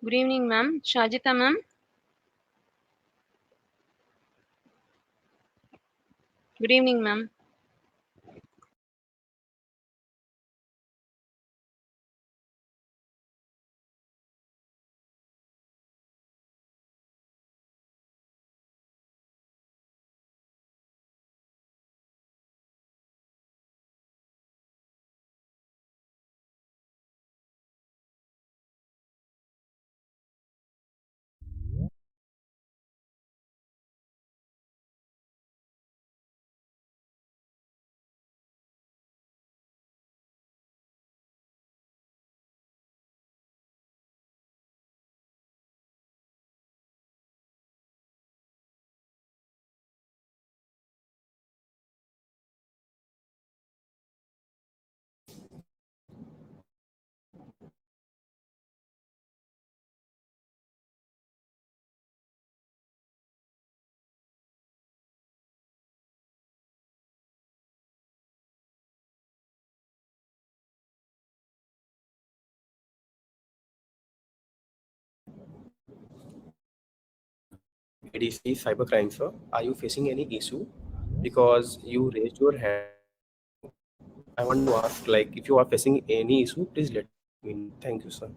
Good evening, ma'am. Shajita, ma'am. Good evening, ma'am. ADC cybercrime, sir. Are you facing any issue? Because you raised your hand. So I want to ask, like, if you are facing any issue, please let me know. Thank you, sir.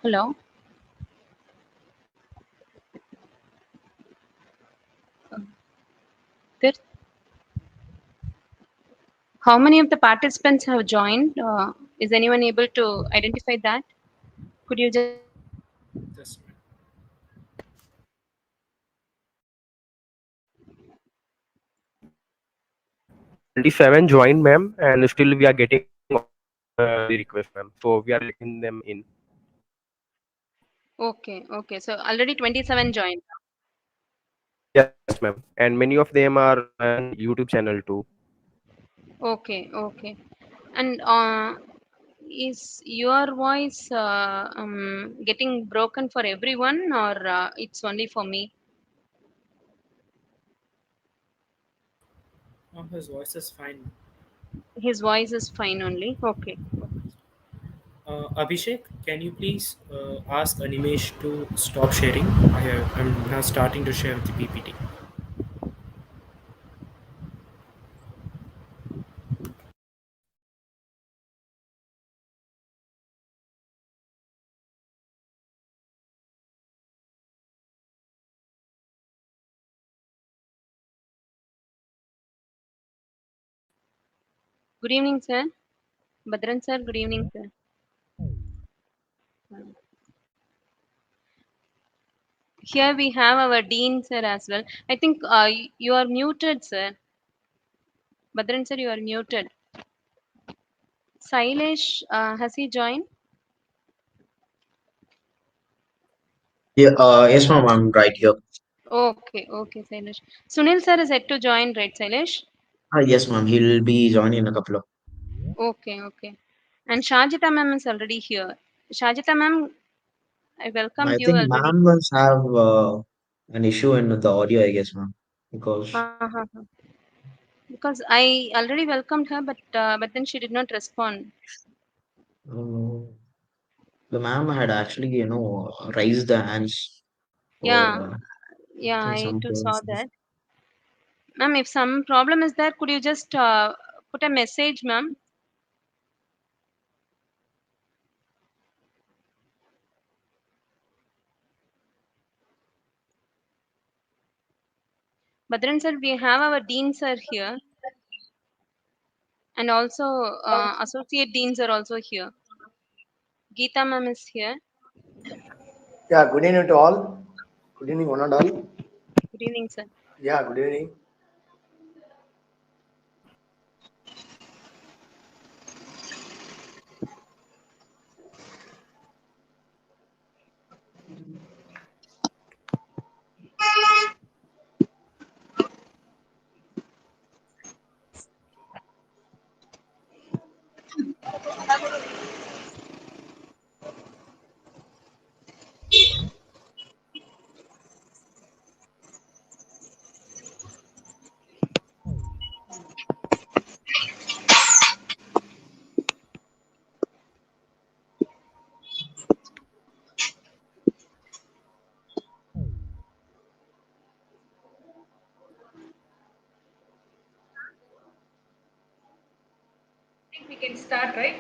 Hello. There, how many of the participants have joined? Is anyone able to identify that? Could you just Just 27 joined, ma'am, and still we are getting the request, ma'am. So we are letting them in. Okay, okay. So already 27 joined. Yes, ma'am. And many of them are on YouTube channel too. Okay, okay. And is your voice getting broken for everyone, or it's only for me? his voice is fine. His voice is fine only. Okay. Abhishek, can you please ask Animesh to stop sharing? I'm now starting to share the PPT. Good evening, sir. Badran sir, good evening, sir. Here we have our dean sir as well. I think you are muted, sir. Badran sir, you are muted. Sailesh, has he joined? Yeah, yes, ma'am, I'm right here. Okay, okay, Sailesh. Sunil sir is yet to join, right, Sailesh? Yes, ma'am, he'll be joining in a couple of. Okay, okay. And Shajita ma'am is already here. Shajita ma'am, I welcomed I you think already. ma'am must have an issue in the audio, I guess, ma'am, because Uh-huh. Because I already welcomed her, but then she did not respond. uh, the ma'am had actually, raised the hands for Yeah, yeah, I think I some too saw persons. that. Ma'am, if some problem is there, could you just put a message, ma'am? Badran sir, we have our dean sir here, and also associate deans are also here. Geeta ma'am is here. Yeah, good evening to all. Good evening, one and all. Good evening, sir. Yeah, good evening. Think we can start, right?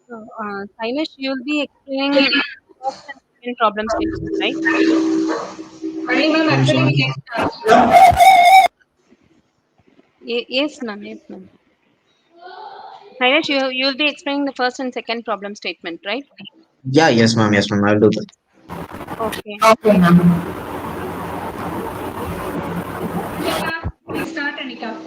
So, Sailesh, you'll be explaining first and second problem statement, right? Honey, ma'am, I'm actually we sorry. can start. Yes, ma'am. Yes, ma'am. Sailesh, you'll be explaining the first and second problem statement, right? Yeah, yes, ma'am, I'll do that. Okay. Okay, ma'am. Anika, please start, Anika.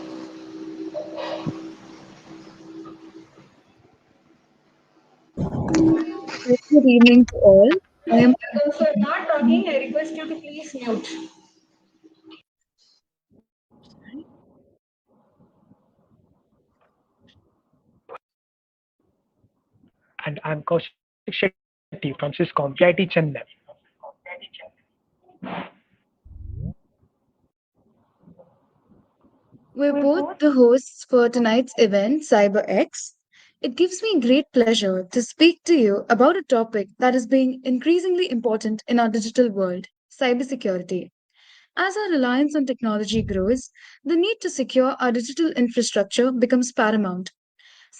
Very good evening to all. I am Those who are not talking, I request you to please mute. And I'm Kaushik Shetty from Syscom PIT Chennai. We're both the hosts for tonight's event, CyberX. It gives me great pleasure to speak to you about a topic that is being increasingly important in our digital world, cybersecurity. As our reliance on technology grows, the need to secure our digital infrastructure becomes paramount.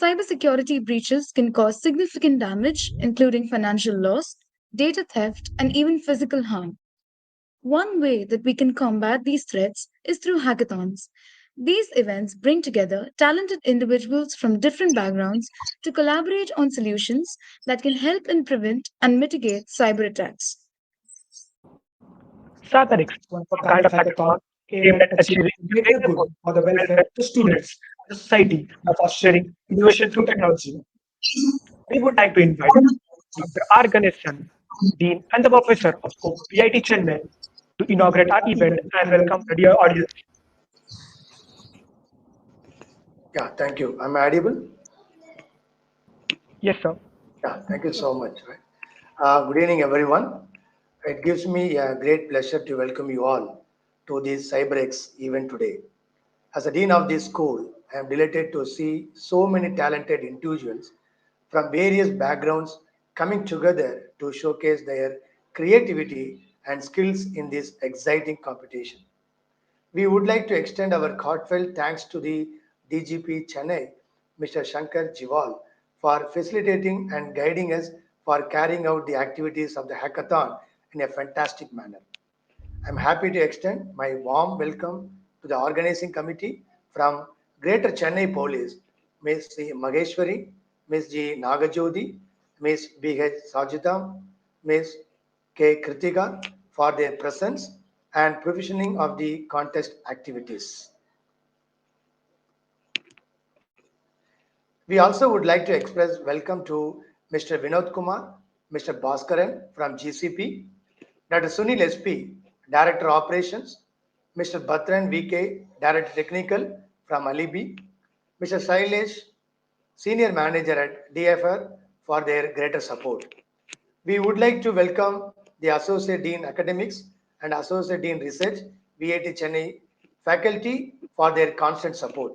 Cybersecurity breaches can cause significant damage, including financial loss, data theft, and even physical harm. One way that we can combat these threats is through hackathons. These events bring together talented individuals from different backgrounds to collaborate on solutions that can help and prevent and mitigate cyber attacks. CyberX is a kind of hackathon aimed at achieving the greater good for the welfare of the students and the society by fostering innovation through technology. We would like to invite Dr. R. Ganesan, Dean and the Professor of PIT Chennai, to inaugurate our event and welcome the dear audience. Yeah, thank you. I'm audible. Yes, sir. Yeah, thank you so much. Good evening, everyone. It gives me a great pleasure to welcome you all to this CyberX event today. As a dean of this school, I am delighted to see so many talented individuals from various backgrounds coming together to showcase their creativity and skills in this exciting competition. We would like to extend our heartfelt thanks to the DGP Chennai, Mr. Shankar Jiwal, for facilitating and guiding us for carrying out the activities of the hackathon in a fantastic manner. I'm happy to extend my warm welcome to the organizing committee from Greater Chennai Police, Ms. C. Mageshwari, Ms. G. Nagajodi, Ms. B.H. Sajidam, Ms. K. Kritika for their presence and provisioning of the contest activities. We also would like to express welcome to Mr. Vinod Kumar, Mr. Bhaskaran from GCP, Dr. Sunil SP, Director Operations, Mr. Bhatran VK, Director Technical from Alibi, Mr. Sailesh, Senior Manager at DFR for their greater support. We would like to welcome the Associate Dean Academics and Associate Dean Research, VIT Chennai faculty for their constant support.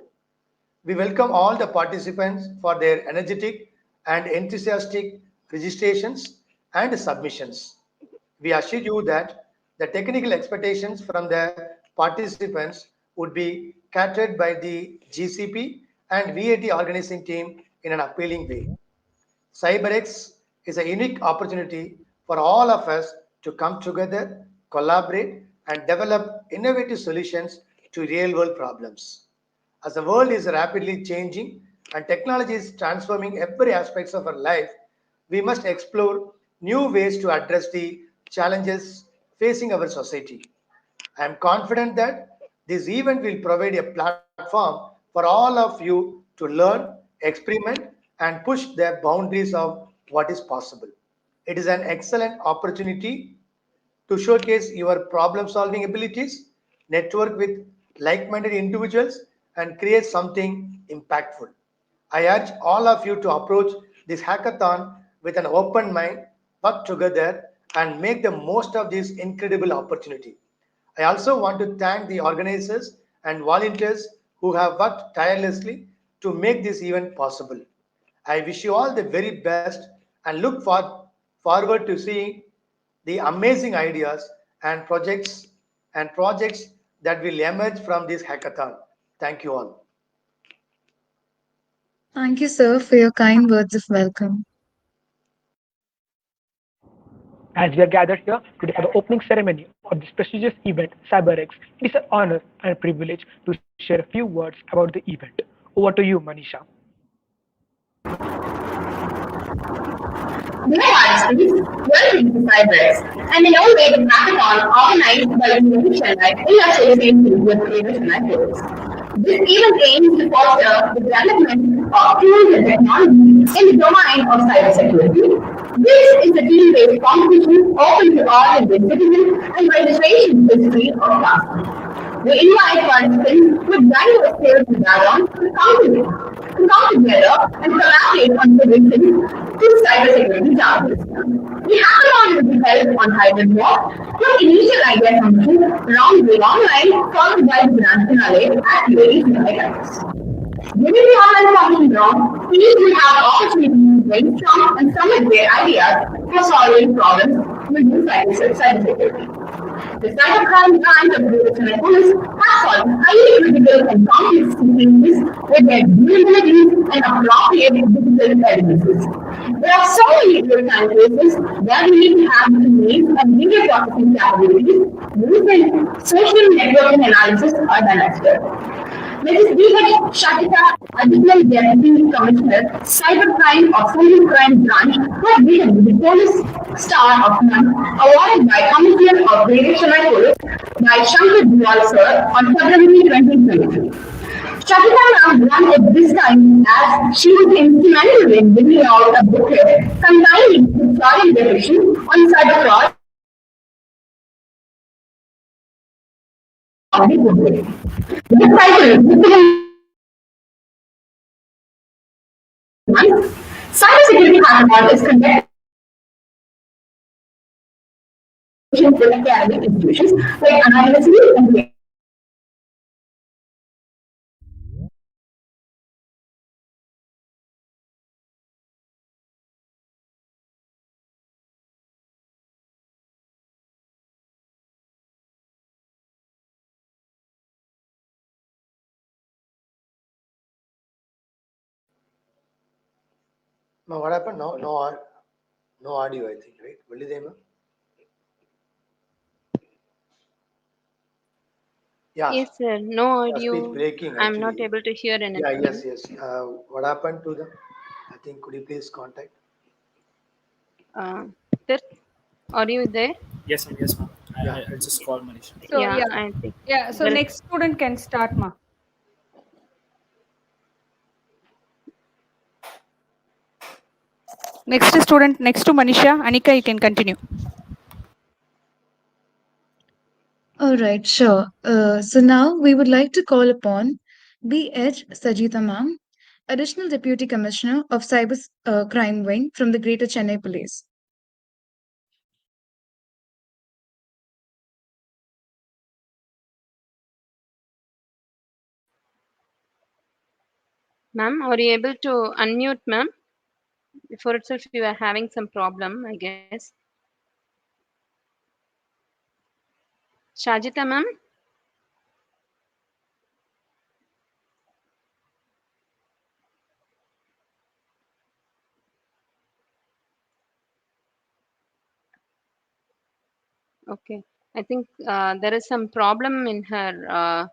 We welcome all the participants for their energetic and enthusiastic registrations and submissions. We assure you that the technical expectations from the participants would be catered by the GCP and VAT organizing team in an appealing way. CyberX is a unique opportunity for all of us to come together, collaborate, and develop innovative solutions to real world problems. As the world is rapidly changing and technology is transforming every aspect of our life, we must explore new ways to address the challenges facing our society. I am confident that this event will provide a platform for all of you to learn, experiment, and push the boundaries of what is possible. It is an excellent opportunity to showcase your problem solving abilities, network with like minded individuals, and create something impactful. I urge all of you to approach this hackathon with an open mind, work together, and make the most of this incredible opportunity. I also want to thank the organizers and volunteers who have worked tirelessly to make this event possible. I wish you all the very best and forward to seeing the amazing ideas and projects that will emerge from this hackathon. Thank you all. Thank you, sir, for your kind words of welcome. As we are gathered here today for the opening ceremony of this prestigious event, CyberX, it is an honor and a privilege to share a few words about the event. Over to you, Manisha. Dear participants, welcome to CyberX, an innovative hackathon organized by University Life in association with University Life. This event aims to foster the development of tools and technology in the domain of cybersecurity. This is a team-based competition open to all Indian citizens and registration history of classes. We invite participants with diverse skills and backgrounds to come together and collaborate on solutions to cybersecurity challenges. The hackathon will be held on hybrid mode, with initial idea submission round will online, followed by the grand finale at UAE July times. During the online submission round, teams will have opportunities to brainstorm and submit their ideas for solving problems within cybersecurity. The cybercrime branch of the Lieutenant Police has solved highly critical and complex cases with their vulnerabilities and appropriate digital evidences. There are so many real-time cases that we need to have images and video processing capabilities used in social networking analysis or done as well. Mrs. B.H. Shatika, Additional Deputy Commissioner, Cybercrime of Cyber Crime Branch, was given the Police Star of Month awarded by Commissioner of Greater Chennai Police by Shankar Duyal Sir on February 2023. Shatika ma'am won it this time as she was instrumental in bringing out a booklet combining historical definition on cyber fraud of the booklet. This title, Cybersecurity Hackathon is conducted with academic institutions like anonymously and Now, what happened? No audio, I think, right? Will they, ma'am? Yeah, Yes, sir. No speech audio. breaking I'm not actually. able to hear Yeah, yes, anything. yes. What happened to them? I think could you please contact? Uh, sir, are you there? Yes, ma'am. Yeah. I'll just call Manisha. So Yeah, yeah, I think yeah. So there is. next student can start, ma. Next student, next to Manisha, Anika, you can continue. All right, sure. So now we would like to call upon B.H. Sajita Ma'am, Additional Deputy Commissioner of Cyber Crime Wing from the Greater Chennai Police. Ma'am, are you able to unmute, ma'am? Before itself, you are having some problem, I guess. Shajita, ma'am? Okay. I think there is some problem in her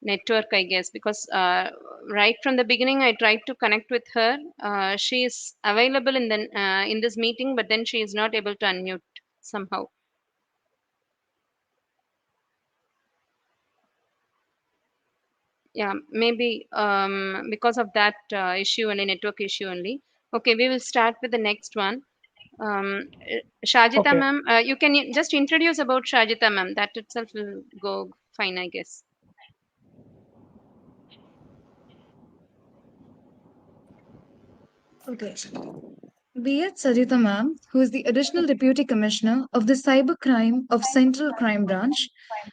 network, I guess, because right from the beginning, I tried to connect with her. She is available in this meeting, but then she is not able to unmute somehow. Yeah, maybe because of that issue only, network issue only. Okay, we will start with the next one. Shajita Okay. ma'am, you can just introduce about Shajita ma'am. That itself will go fine, I guess. Okay. B.H. Sajita Ma'am, who is the Additional Deputy Commissioner of the Cybercrime of Central Crime Branch,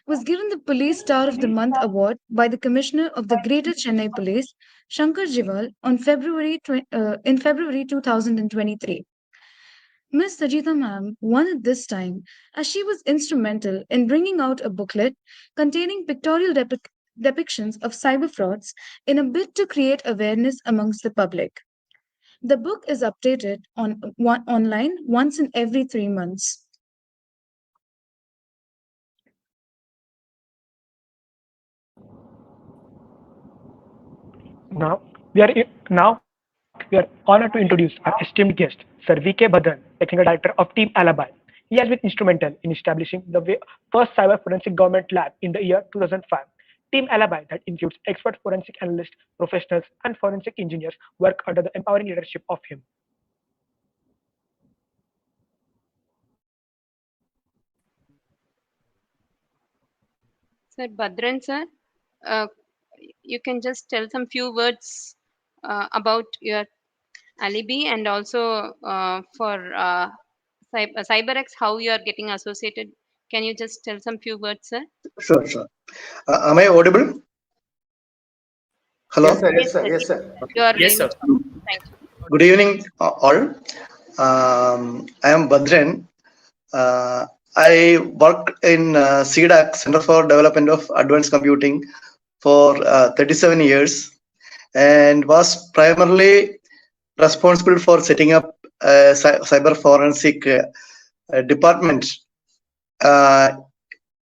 was given the Police Star of the Month award by the Commissioner of the Greater Chennai Police, Shankar Jiwal, in February 2023. Miss Sajita Ma'am won it this time as she was instrumental in bringing out a booklet containing pictorial depictions of cyber frauds in a bid to create awareness amongst the public. The book is updated online once in every 3 months. Now we are honored to introduce our esteemed guest, Sir V.K. Badran, Technical Director of Team Alibi. He has been instrumental in establishing the first cyber forensic government lab in the year 2005. Team Alibi, that includes expert forensic analysts, professionals, and forensic engineers, work under the empowering leadership of him. Sir Badran sir, uh, you can just tell some few words about your alibi and also for CyberX, how you are getting associated. Can you just tell some few words, sir? Sure, sure. Am I audible? Yes, sir. Hello. Yes, Yes, sir. sir. Yes, sir. You are Yes, able sir. to. Thank you. Good evening, all. I am Badran. Uh, I worked in CDAC, Center for Development of Advanced Computing, for 37 years and was primarily responsible for setting up a cyber forensic department uh,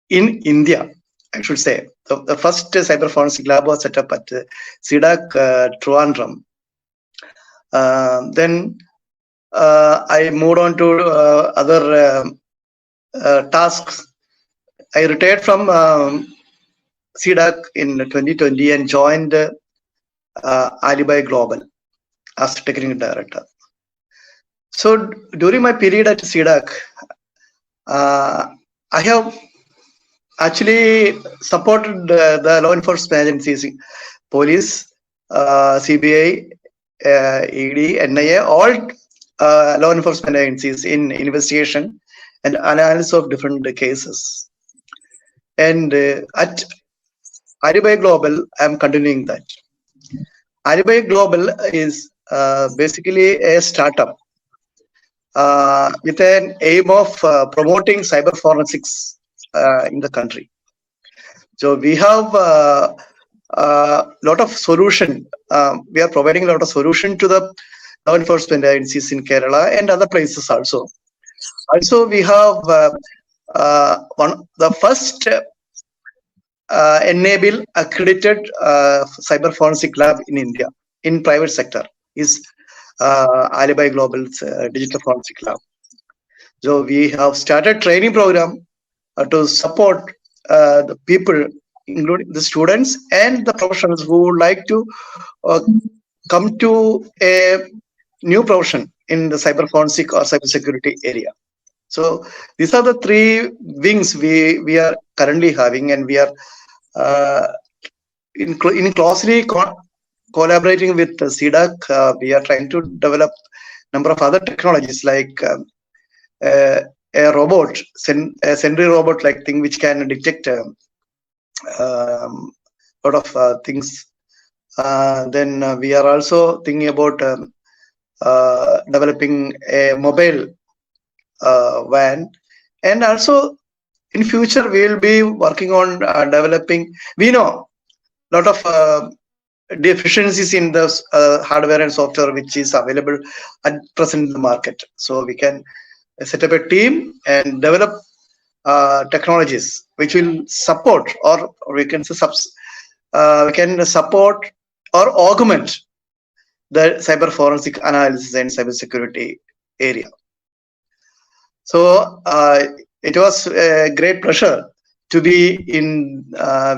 in India, I should say. The first cyber forensic lab was set up at CDAC Trivandrum. Then I moved on to other tasks. I retired from CDAC in 2020 and joined Alibi Global as technical director. So during my period at CDAC, I have actually supported the law enforcement agencies, police, CBI, ED, NIA, all law enforcement agencies in investigation and analysis of different cases. And at Alibi Global, I'm continuing that. Alibi Global is basically a startup with an aim of promoting cyber forensics in the country. So we have a lot of solution. We are providing a lot of solution to the law enforcement agencies in Kerala and other places also. Also, we have the first enable accredited cyber forensic lab in India in private sector is Alibi Global's digital forensic lab. So we have started training program to support the people, including the students and the professionals who would like to uh, come to a new profession in the cyber forensic or cyber security area. So these are the three wings we are currently having, and we are uh, in closely collaborating with CDAC. We are trying to develop number of other technologies like uh, a robot, a sentry robot like thing which can detect lot of things. Then we are also thinking about developing a mobile van, and also in future we will be working on developing. We know a lot of deficiencies in the hardware and software which is available at present in the market. So we can set up a team and develop technologies which will support, or we can say we can support or augment the cyber forensic analysis and cyber security area. So it was a great pleasure to be in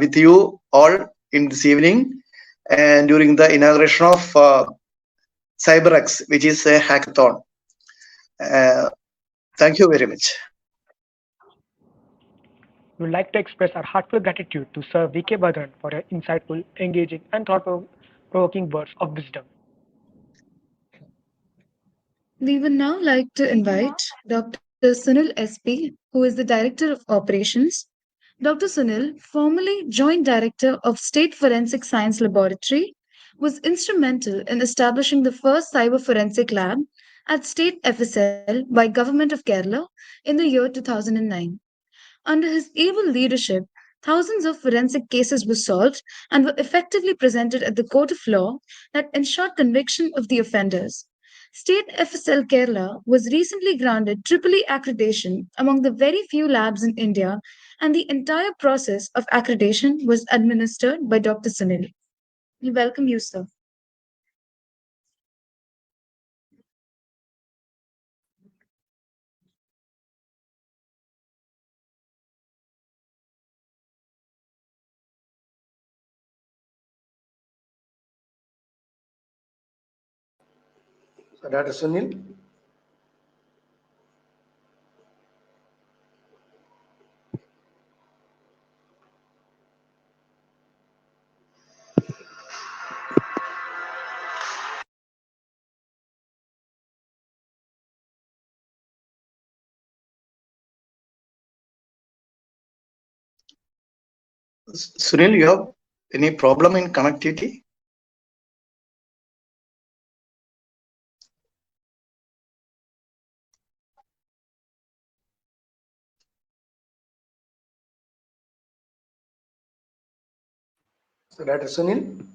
with you all in this evening and during the inauguration of CyberX, which is a hackathon. Thank you very much. We would like to express our heartfelt gratitude to Sir V.K. Badran for your insightful, engaging, and thought-provoking words of wisdom. We would now like to invite Dr. Sunil SP, who is the Director of Operations. Dr. Sunil, formerly Joint Director of State Forensic Science Laboratory, was instrumental in establishing the first cyber forensic lab at State FSL by Government of Kerala in the year 2009. Under his able leadership, thousands of forensic cases were solved and were effectively presented at the court of law that ensured conviction of the offenders. State FSL Kerala was recently granted EEE accreditation among the very few labs in India, and the entire process of accreditation was administered by Dr. Sunil. We welcome you, sir. So Dr. Sunil. Sunil, you have any problem in connectivity? So Dr. Sunil.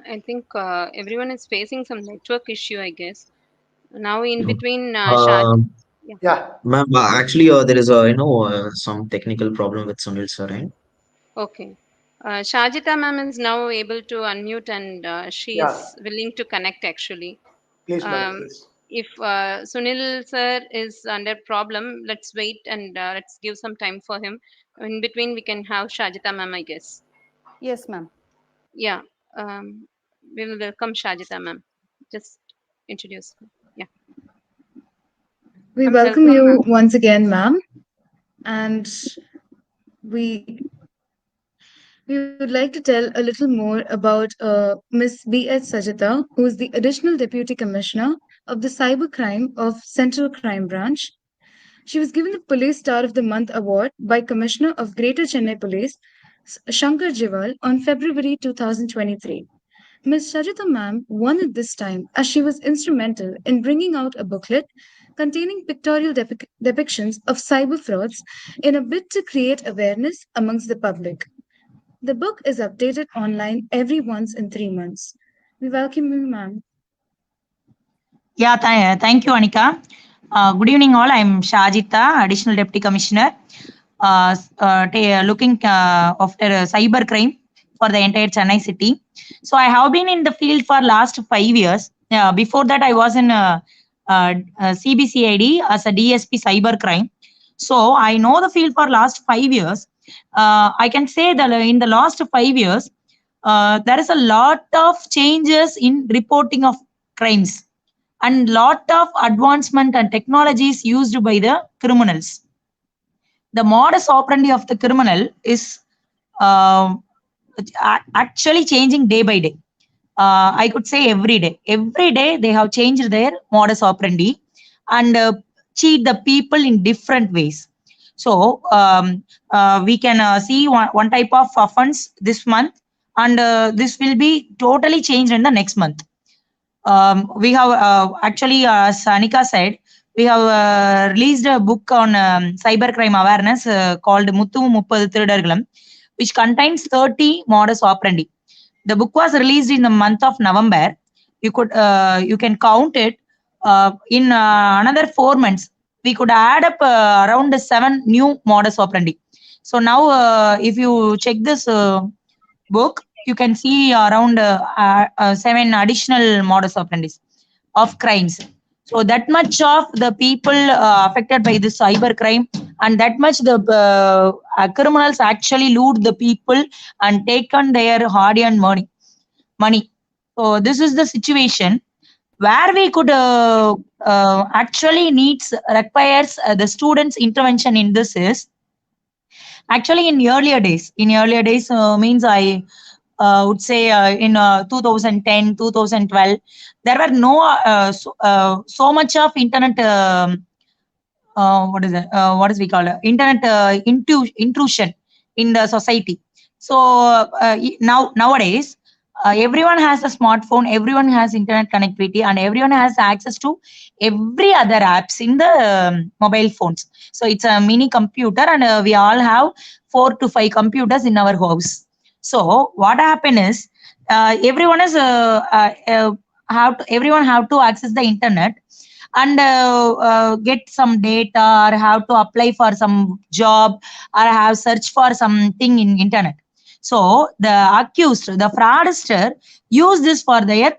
I think everyone is facing some network issue, I guess. Now, in No. between, Um, yeah, Yeah. Ma'am, actually, there is a some technical problem with Sunil sir, right? okay. Shajita ma'am is now able to unmute, and she Yeah. is willing to connect actually. Please, madam, Um, please. if Sunil sir is under problem, let's wait and let's give some time for him. In between, we can have Shajita ma'am, I guess. Yes, ma'am. Yeah, we will welcome Shajita ma'am. Just introduce her. Yeah, We ma'am, welcome welcome, you ma'am. once again, ma'am. And we we would like to tell a little more about Ms. B.H. Sajita, who is the Additional Deputy Commissioner of the Cybercrime of Central Crime Branch. She was given the Police Star of the Month award by Commissioner of Greater Chennai Police, Shankar Jiwal, on February 2023. Ms. Sajita ma'am won it this time as she was instrumental in bringing out a booklet containing pictorial depictions of cyber frauds in a bid to create awareness amongst the public. The book is updated online every once in 3 months. We welcome you, ma'am. Yeah, thank you, Anika. Good evening, all. I'm Shajita, Additional Deputy Commissioner, looking after cyber crime for the entire Chennai city. So I have been in the field for last 5 years. Before that, I was in CBCID as a DSP cyber crime. So I know the field for last 5 years. I can say that in the last 5 years, there is a lot of changes in reporting of crimes and lot of advancement and technologies used by the criminals. The modus operandi of the criminal is uh, actually changing day by day. I could say every day. Every day they have changed their modus operandi and cheat the people in different ways. So we can see one type of offense this month, and this will be totally changed in the next month. We have actually, as Anika said, we have released a book on cybercrime awareness called Muthu Muppadu Thirudargalam, which contains 30 modus operandi. The book was released in the month of November. You can count it in another 4 months. We could add up around 7 new modus operandi. So now, if you check this book, you can see around 7 additional modus operandi of crimes. So that much of the people affected by this cyber crime, and that much the criminals actually loot the people and taken their hard-earned money. So this is the situation where we could actually requires the students' intervention in this is actually in earlier days. In earlier days means I would say in 2010, 2012, there were no so much of internet. What is it? What is we call it? Internet intrusion in the society. So nowadays, everyone has a smartphone, everyone has internet connectivity, and everyone has access to every other apps in the mobile phones. So it's a mini computer, and we all have 4 to 5 computers in our house. So what happened is everyone have to access the internet and get some data, or have to apply for some job, or have search for something in internet. So the accused, the fraudster, use this for their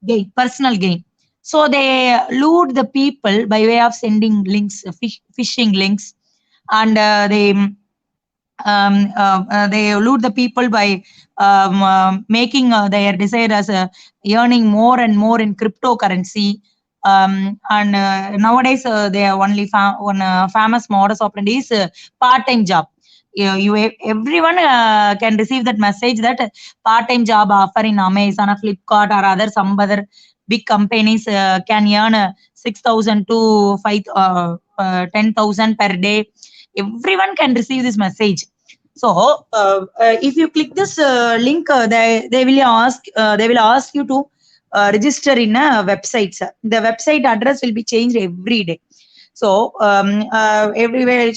gain, personal gain. So they loot the people by way of sending links, phishing links, and they loot the people by making their desire as earning more and more in cryptocurrency. And nowadays they are only one famous modus operandi is part-time job. Everyone can receive that message that part-time job offer in Amazon or Flipkart or some other big companies can earn 6,000 to 10,000 per day. Everyone can receive this message. So if you click this link, they will ask you to register in a website. The website address will be changed every day. So everywhere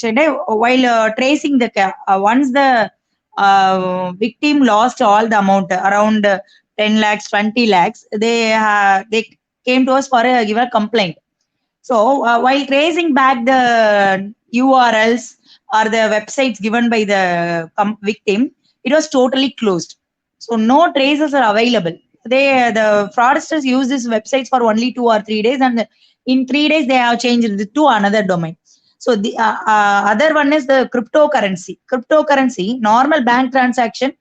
while tracing the once the victim lost all the amount around 10 lakhs, 20 lakhs, they came to us for a give a complaint. So while tracing back the URLs or the websites given by the victim, it was totally closed. So no traces are available. The fraudsters use these websites for only 2 or 3 days, and in 3 days they have changed it to another domain. So the other one is the cryptocurrency. Cryptocurrency, normal bank transaction,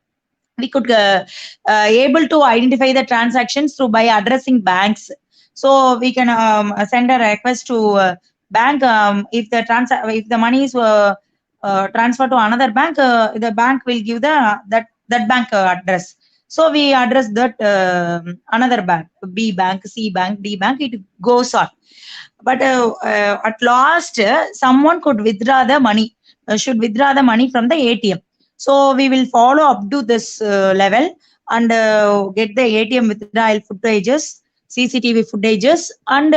we could able to identify the transactions through by addressing banks. So we can send a request to bank. If the money is transferred to another bank, the bank will give that bank address. So we address that another bank, B bank, C bank, D bank. It goes on. But at last, someone could withdraw the money. Should withdraw the money from the ATM. So we will follow up to this level and get the ATM withdrawal footages, CCTV footages, and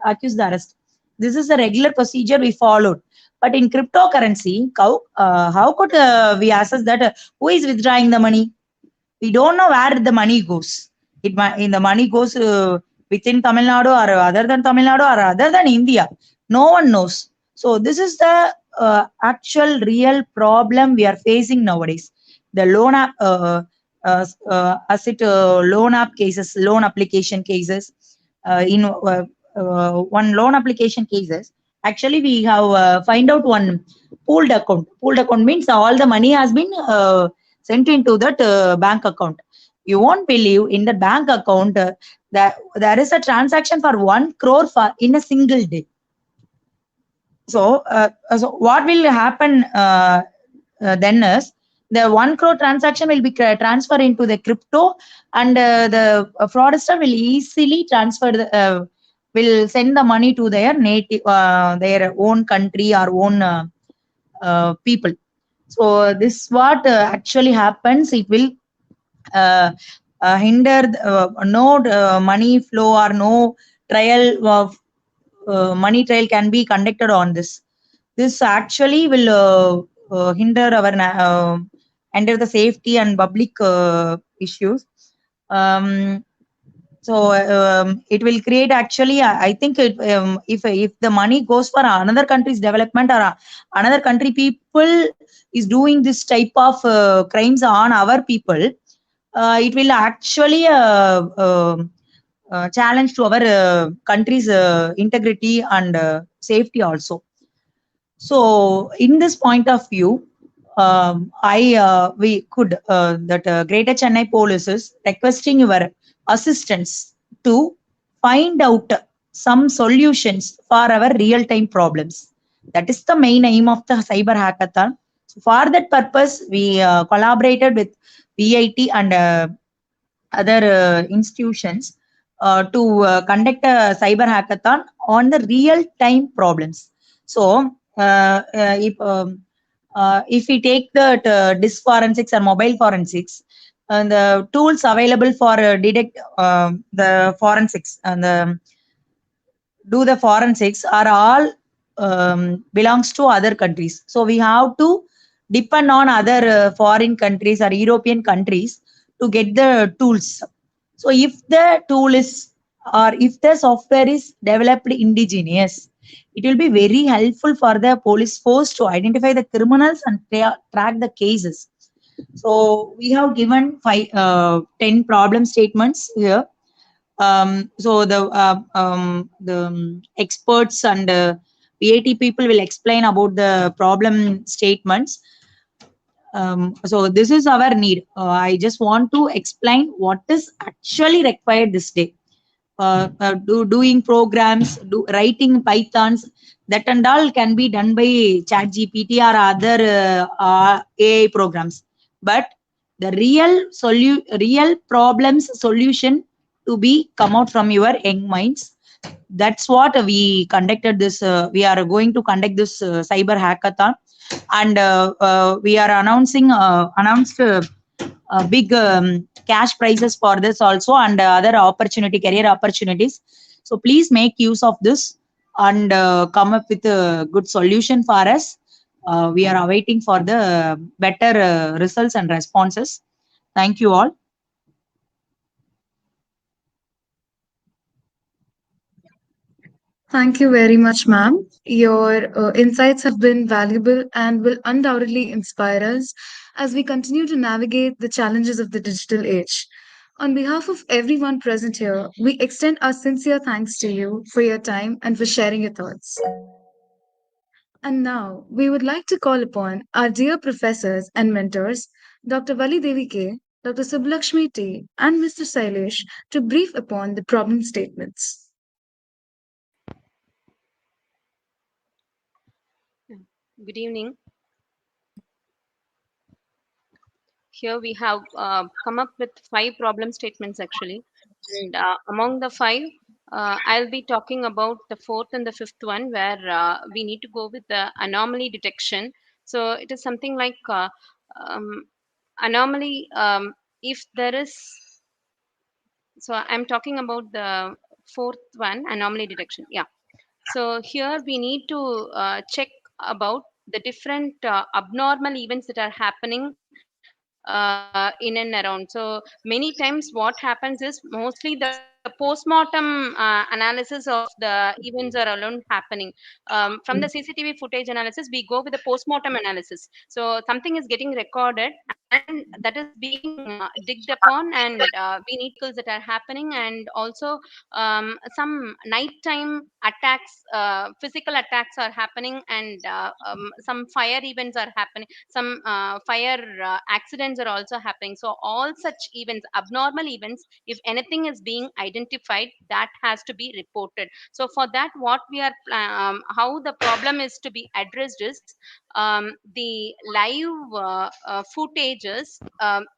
accuse the arrest. This is a regular procedure we followed. But in cryptocurrency, how could we assess that who is withdrawing the money? We don't know where the money goes. The money goes within Tamil Nadu or other than Tamil Nadu or other than India. No one knows. So this is the actual real problem we are facing nowadays. The loan app, asset loan app cases, loan application cases. In one loan application cases, actually we have find out one pooled account. Pooled account means all the money has been sent into that bank account. You won't believe in the bank account that there is a transaction for 1 crore for in a single day. So what will happen then is the 1 crore transaction will be transferred into the crypto, and the fraudster will easily transfer will send the money to their native, their own country or own people. So this what actually happens. It will hinder no money flow or no trial of money trial can be conducted on this. This actually will hinder our under the safety and public issues. Um, it will create actually. I think if the money goes for another country's development or another country people is doing this type of crimes on our people, it will actually challenge to our country's integrity and safety also. So, in this point of view, we could that Greater Chennai Police is requesting your assistance to find out some solutions for our real-time problems. That is the main aim of the cyber hackathon. So for that purpose, we collaborated with VIT and other institutions to conduct a cyber hackathon on the real time problems. So if we take the disk forensics or mobile forensics, and the tools available for detect the forensics and do the forensics are all belongs to other countries. So we have to depend on other foreign countries or European countries to get the tools. So if the tool is or if the software is developed indigenous, it will be very helpful for the police force to identify the criminals and track the cases. So we have given 10 problem statements here. So the experts and VAT people will explain about the problem statements. So this is our need. I just want to explain what is actually required this day. Doing programs, writing Pythons, that and all can be done by ChatGPT or other AI programs. But the real problems solution to be come out from your young minds. That's what we conducted this. We are going to conduct this cyber hackathon, and we are announced big cash prizes for this also, and other career opportunities. So please make use of this and come up with a good solution for us. We are awaiting for the better results and responses. Thank you all. Thank you very much, ma'am. Your insights have been valuable and will undoubtedly inspire us as we continue to navigate the challenges of the digital age. On behalf of everyone present here, we extend our sincere thanks to you for your time and for sharing your thoughts. And now, we would like to call upon our dear professors and mentors, Dr. Vali Devi K, Dr. Sublakshmi T, and Mr. Sailesh, to brief upon the problem statements. Good evening. Here we have come up with 5 problem statements actually, and among the 5, I'll be talking about the fourth and the fifth one, where we need to go with the anomaly detection. So it is something like um, anomaly. If there is, so I'm talking about the fourth one, anomaly detection. Yeah. So here we need to check about the different abnormal events that are happening in and around. So many times what happens is mostly the police the postmortem analysis of the events are alone happening. From the CCTV footage analysis, we go with the postmortem analysis. So something is getting recorded and that is being digged upon, and we need that are happening, and also some nighttime attacks, physical attacks are happening, and some fire events are happening, some fire accidents are also happening. So all such events, abnormal events, if anything is being identified, that has to be reported. So for that, what we are how the problem is to be addressed is, the live footages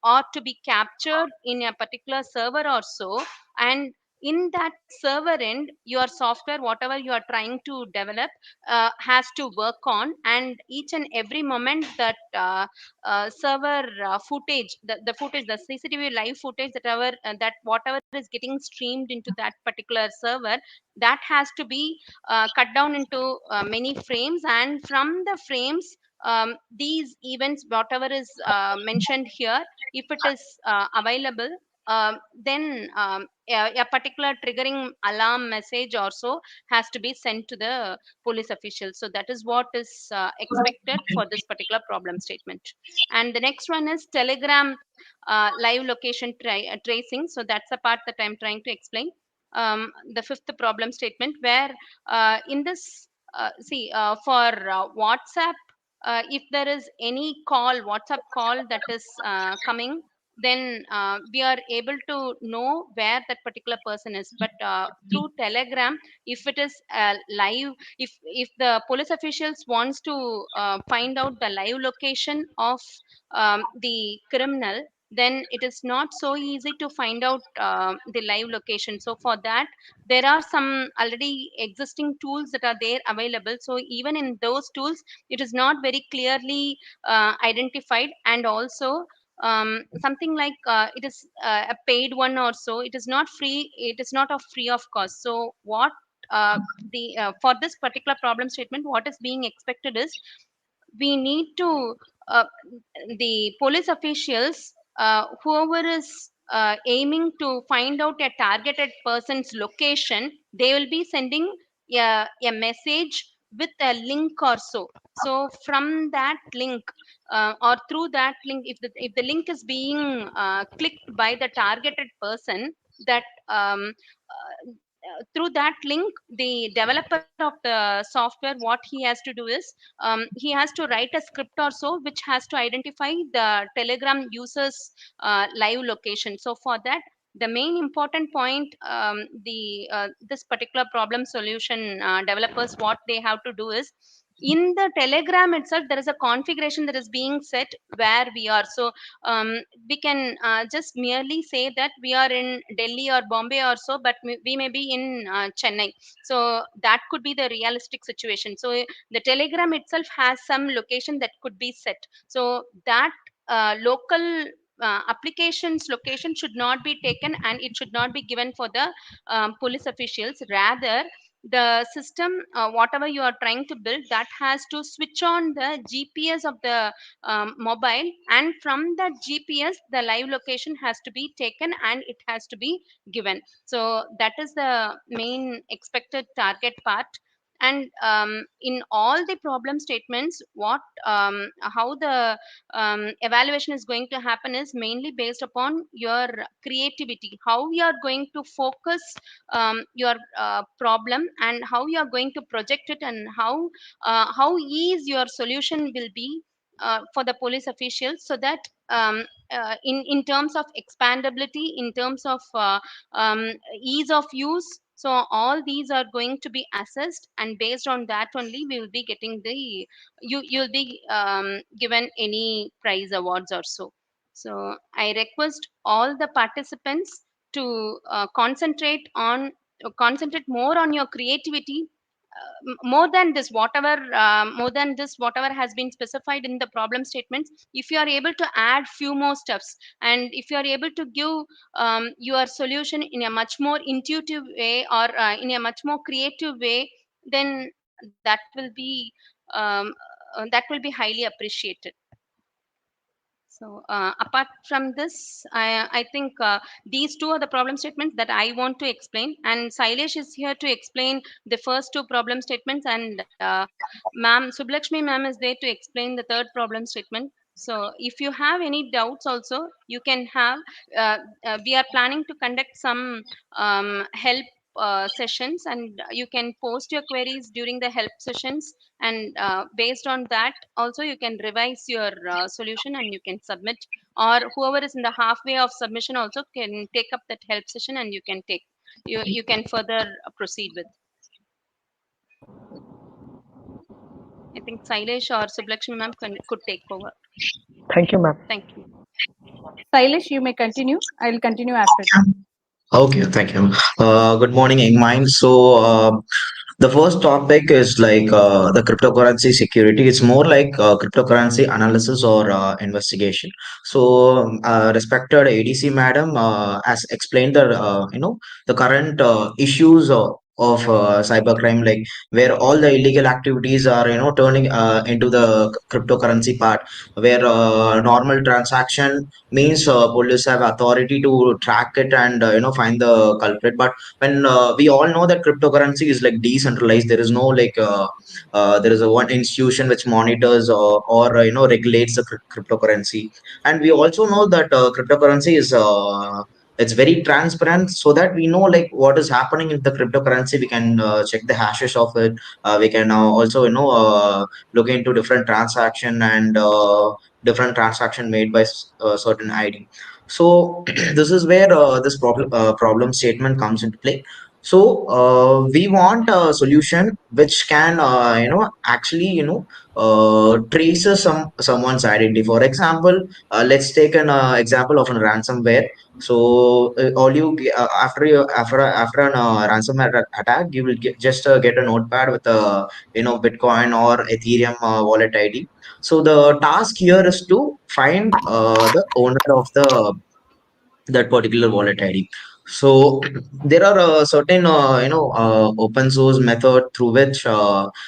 ought to be captured in a particular server or so, and in that server end, your software, whatever you are trying to develop, has to work on, and each and every moment that server footage, the footage, the CCTV live footage, that whatever is getting streamed into that particular server, that has to be cut down into many frames, and from the frames, these events, whatever is mentioned here, if it is available, then a particular triggering alarm message also has to be sent to the police officials. So that is what is expected for this particular problem statement. And the next one is Telegram live location tracing. So that's the part that I'm trying to explain. The fifth problem statement, where in this, for WhatsApp, if there is any WhatsApp call that is coming, then we are able to know where that particular person is. But through Telegram, if it is live, if the police officials wants to find out the live location of the criminal, then it is not so easy to find out the live location. So for that, there are some already existing tools that are there available. So even in those tools, it is not very clearly identified, and also something like it is a paid one or so, it is not free, it is not of free of cost. So what the for this particular problem statement, what is being expected is, we need to uh, the police officials, whoever is aiming to find out a targeted person's location, they will be sending a message with a link or so. So from that link, or through that link, if the link is being clicked by the targeted person, that through that link, the developer of the software, what he has to do is, he has to write a script or so, which has to identify the Telegram users live location. So for that, the main important point, the this particular problem solution developers, what they have to do is, in the Telegram itself, there is a configuration that is being set where we are. So we can just merely say that we are in Delhi or Bombay or so, but we may be in Chennai. So that could be the realistic situation. So the Telegram itself has some location that could be set. So that local application's location should not be taken, and it should not be given for the police officials. Rather, the system, whatever you are trying to build, that has to switch on the GPS of the mobile, and from that GPS, the live location has to be taken and it has to be given. So that is the main expected target part. And in all the problem statements, what how the evaluation is going to happen is mainly based upon your creativity, how you are going to focus your problem, and how you are going to project it, and how easy your solution will be for the police officials, so that in terms of expandability, in terms of ease of use, so all these are going to be assessed, and based on that only we will be getting the, you'll be given any prize awards or so. So I request all the participants to concentrate more on your creativity, more than this, whatever has been specified in the problem statements. If you are able to add few more steps, and if you are able to give your solution in a much more intuitive way, or in a much more creative way, then that will be highly appreciated. So apart from this, I think these two are the problem statements that I want to explain, and Sailesh is here to explain the first two problem statements, and Ma'am Sublakshmi Ma'am is there to explain the third problem statement. So if you have any doubts, also you can have. Uh, we are planning to conduct some help sessions, and you can post your queries during the help sessions, and based on that also you can revise your solution and you can submit, or whoever is in the halfway of submission also can take up that help session, and you can take, you can further proceed with. I think Sailesh or Sublakshmi ma'am could take over. Thank you, ma'am. Thank you. Silesh, you may continue. I'll continue after that. Okay, thank you. Good morning, young minds. So, the first topic is like the cryptocurrency security. It's more like cryptocurrency analysis or investigation. So, respected ADC madam has explained the the current issues of cybercrime, like where all the illegal activities are turning into the cryptocurrency part, where normal transaction means police have authority to track it and find the culprit. But when we all know that cryptocurrency is like decentralized, there is no like there is a one institution which monitors or regulates the cryptocurrency. And we also know that cryptocurrency is it's very transparent, so that we know like what is happening in the cryptocurrency. We can check the hashes of it. We can also look into different transaction and different transaction made by certain ID. So this is where this problem statement comes into play. So we want a solution which can actually traces someone's identity. For example, let's take an example of a ransomware. So after an ransomware attack, you will just get a notepad with a Bitcoin or Ethereum wallet ID. So the task here is to find the owner of the that particular wallet ID. So there are certain open source method through which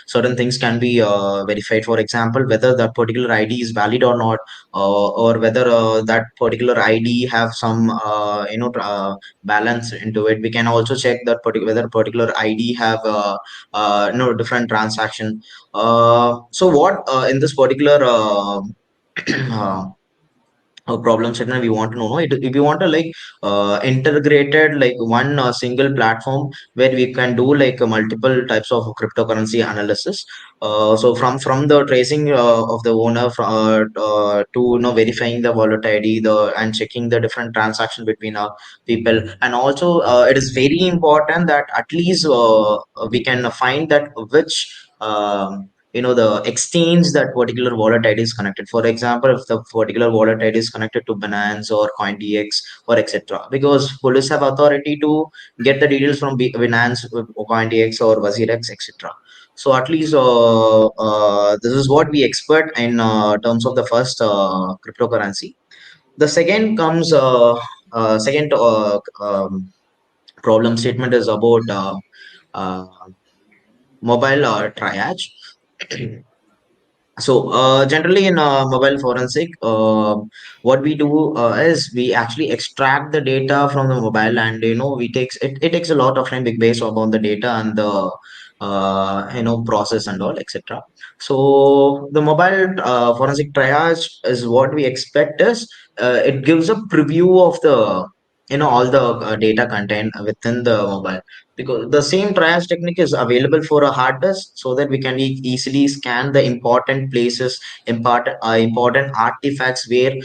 certain things can be verified. For example, whether that particular ID is valid or not, or whether that particular ID have some balance into it. We can also check that whether particular ID have different transaction. So what in this particular uh, problem statement we want to know, if we want to like integrated like one single platform where we can do like multiple types of cryptocurrency analysis. So from the tracing of the owner to verifying the wallet ID, the and checking the different transaction between people. And also it is very important that at least we can find that which the exchange that particular wallet ID is connected. For example, if the particular wallet ID is connected to Binance or CoinDX or etc., because police have authority to get the details from Binance, CoinDX or WazirX, etc. So at least this is what we expect in terms of the first cryptocurrency. The second comes second problem statement is about uh, mobile triage. So generally in mobile forensic, what we do is we actually extract the data from the mobile, and we takes it takes a lot of time based upon the data and the process and all, etc. So the mobile forensic triage is what we expect is it gives a preview of the all the data content within the mobile, because the same triage technique is available for a hard disk, so that we can easily scan the important places, important artifacts where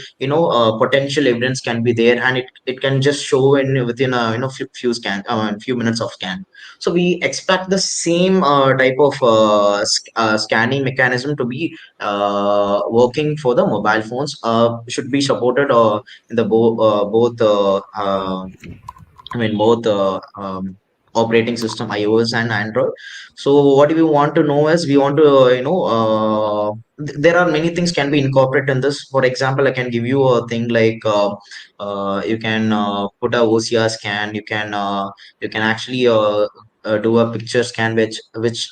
potential evidence can be there, and it can just show in within a few minutes of scan. So we expect the same type of scanning mechanism to be working for the mobile phones. Should be supported in the both I mean, both operating system, iOS and Android. So what we want to know is we want to, there are many things can be incorporated in this. For example, I can give you a thing like you can put a OCR scan. You can actually do a picture scan which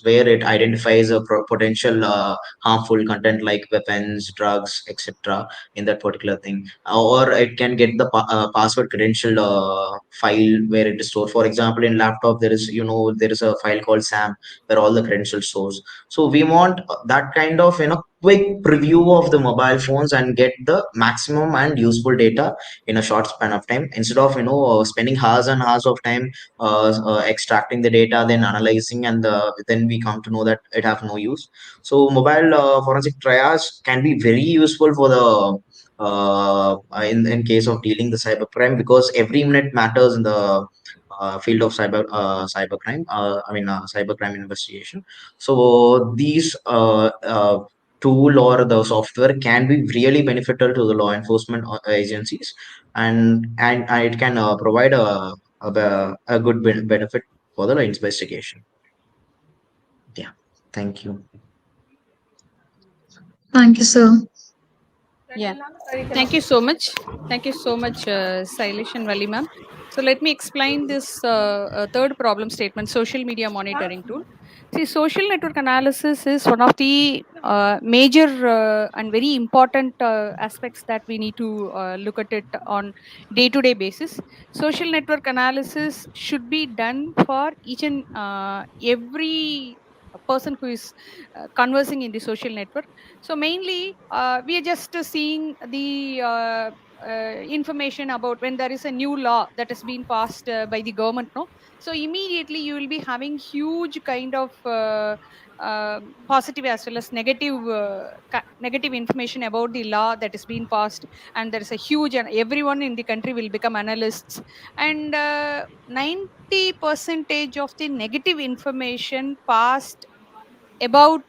where it identifies a potential harmful content like weapons, drugs, etc. in that particular thing, or it can get the password credential file where it is stored. For example, in laptop there is, there is a file called SAM where all the credentials stores. So we want that kind of, quick preview of the mobile phones and get the maximum and useful data in a short span of time, instead of spending hours and hours of time extracting the data, then analyzing, and then we come to know that it have no use. So mobile forensic triage can be very useful for the in case of dealing the cybercrime, because every minute matters in the field of cybercrime. Cybercrime investigation. So these tool or the software can be really beneficial to the law enforcement agencies, and it can provide a good benefit for the investigation. Yeah, thank you. Thank you, sir. Yeah. Thank you so much. Thank you so much, Sailesh and Vali ma'am. So let me explain this third problem statement, social media monitoring tool. See, social network analysis is one of the major and very important aspects that we need to look at it on day-to-day basis. Social network analysis should be done for each and every person who is conversing in the social network. So mainly, we are just seeing the information about when there is a new law that has been passed by the government. No, so immediately you will be having huge kind of positive as well as negative negative information about the law that is being passed, and there is a huge, and everyone in the country will become analysts, and 90 percentage of the negative information passed about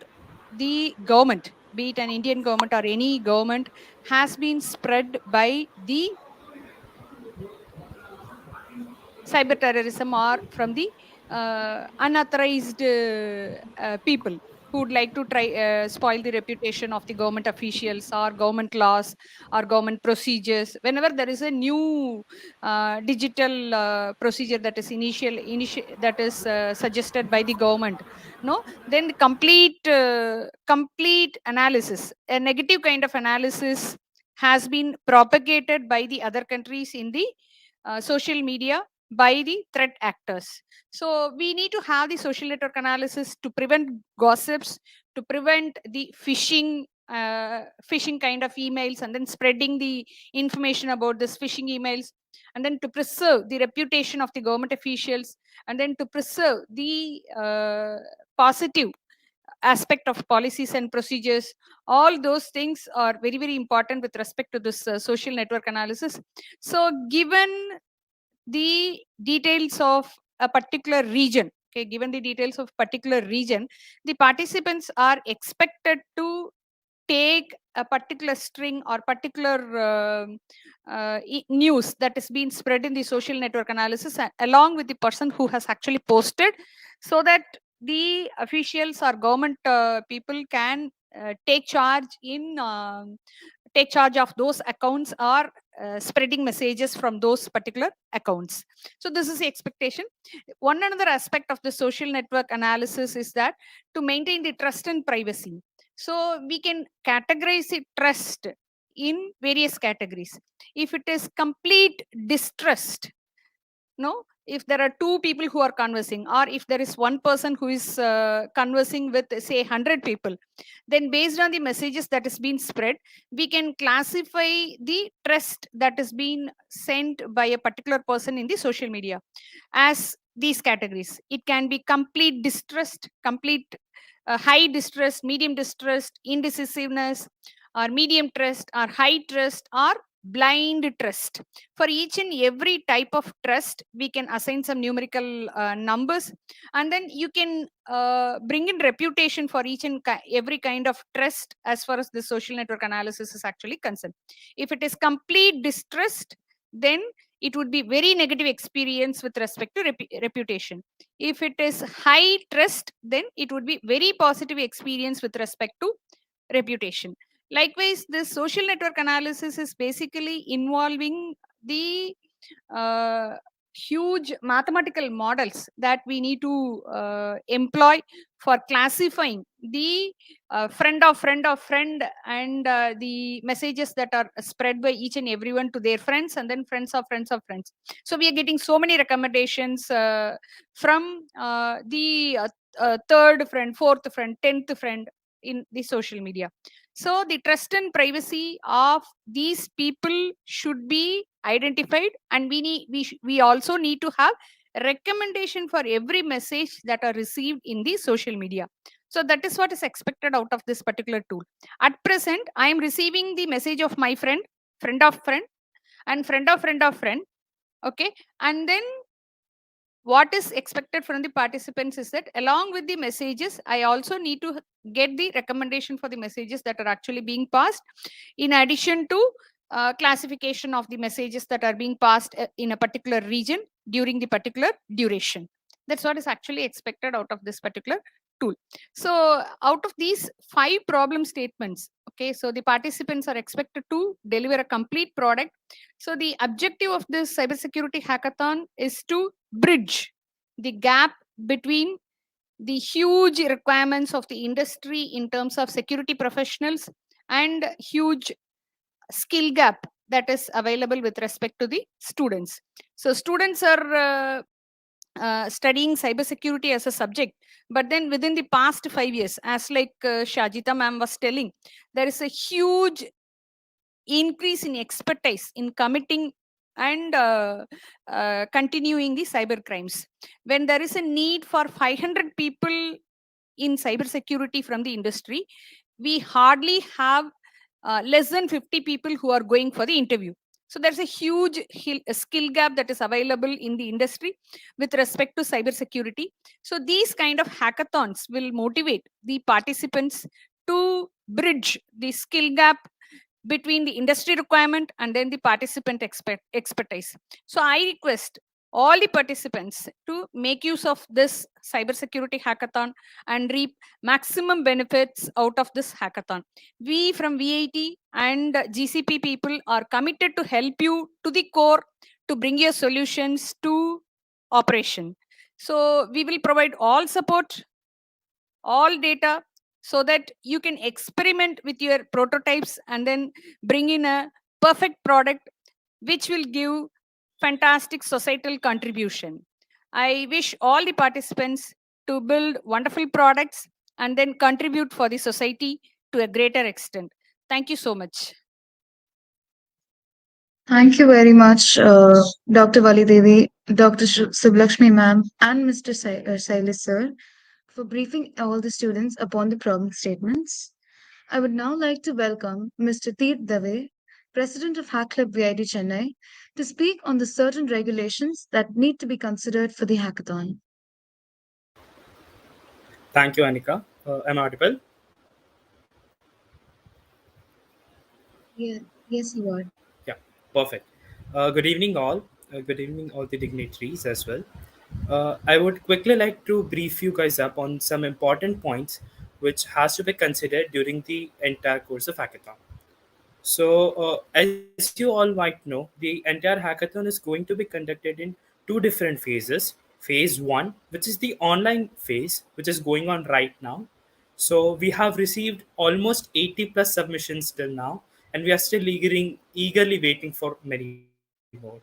the government, be it an Indian government or any government, has been spread by the cyber terrorism or from the unauthorized people who would like to try spoil the reputation of the government officials or government laws or government procedures. Whenever there is a new digital procedure that is that is suggested by the government, no, then the complete analysis, a negative kind of analysis, has been propagated by the other countries in the social media by the threat actors. So we need to have the social network analysis to prevent gossips, to prevent the phishing kind of emails, and then spreading the information about this phishing emails, and then to preserve the reputation of the government officials, and then to preserve the positive aspect of policies and procedures. All those things are very very important with respect to this social network analysis. So given the details of a particular region, okay, given the details of particular region, the participants are expected to take a particular string or particular news that is being spread in the social network analysis along with the person who has actually posted, so that the officials or government people can take charge of those accounts or spreading messages from those particular accounts. So this is the expectation. One another aspect of the social network analysis is that to maintain the trust and privacy. So we can categorize the trust in various categories. If it is complete distrust, no, if there are two people who are conversing, or if there is one person who is conversing with say 100 people, then based on the messages that is being spread, we can classify the trust that is being sent by a particular person in the social media as these categories. It can be complete distrust, complete high distrust, medium distrust, indecisiveness, or medium trust, or high trust, or blind trust. For each and every type of trust, we can assign some numerical numbers, and then you can bring in reputation for each and every kind of trust as far as the social network analysis is actually concerned. If it is complete distrust, then it would be very negative experience with respect to reputation. If it is high trust, then it would be very positive experience with respect to reputation. Likewise, this social network analysis is basically involving the uh, huge mathematical models that we need to employ for classifying the friend and the messages that are spread by each and everyone to their friends, and then friends of friends. So we are getting so many recommendations from the third friend, fourth friend, 10th friend in the social media. So the trust and privacy of these people should be identified, and we also need to have recommendation for every message that are received in the social media. So that is what is expected out of this particular tool. At present, I am receiving the message of my friend, friend of friend, and friend of friend of friend. Okay, and then what is expected from the participants is that along with the messages, I also need to get the recommendation for the messages that are actually being passed, in addition to classification of the messages that are being passed in a particular region during the particular duration. That's what is actually expected out of this particular tool. So out of these 5 problem statements, okay, so the participants are expected to deliver a complete product. So the objective of this cybersecurity hackathon is to bridge the gap between the huge requirements of the industry in terms of security professionals and huge skill gap that is available with respect to the students. So students are studying cybersecurity as a subject, but then within the past 5 years, as like Shajita ma'am was telling, there is a huge increase in expertise in committing and continuing the cyber crimes. When there is a need for 500 people in cybersecurity from the industry, we hardly have less than 50 people who are going for the interview. So there's a huge skill gap that is available in the industry with respect to cybersecurity. So these kind of hackathons will motivate the participants to bridge the skill gap between the industry requirement and then the participant expertise. So I request all the participants to make use of this cybersecurity hackathon and reap maximum benefits out of this hackathon. We from VIT and GCP people are committed to help you to the core to bring your solutions to operation. So we will provide all support, all data, so that you can experiment with your prototypes and then bring in a perfect product which will give fantastic societal contribution. I wish all the participants to build wonderful products and then contribute for the society to a greater extent. Thank you so much. Thank you very much, Dr. Validevi, Dr. Sublakshmi ma'am, and Mr. Silas sir, for briefing all the students upon the problem statements. I would now like to welcome Mr. Teet Dave, President of Hack Club VID Chennai, to speak on the certain regulations that need to be considered for the hackathon. Thank you, Anika. Am I audible? Yeah, yes, you are. Yeah, perfect. Good evening, all. Good evening, all the dignitaries as well. I would quickly like to brief you guys up on some important points which has to be considered during the entire course of hackathon. So, as you all might know, the entire hackathon is going to be conducted in 2 different phases. Phase one, which is the online phase, which is going on right now. So, we have received almost 80 plus submissions till now, and we are still eagerly waiting for many more.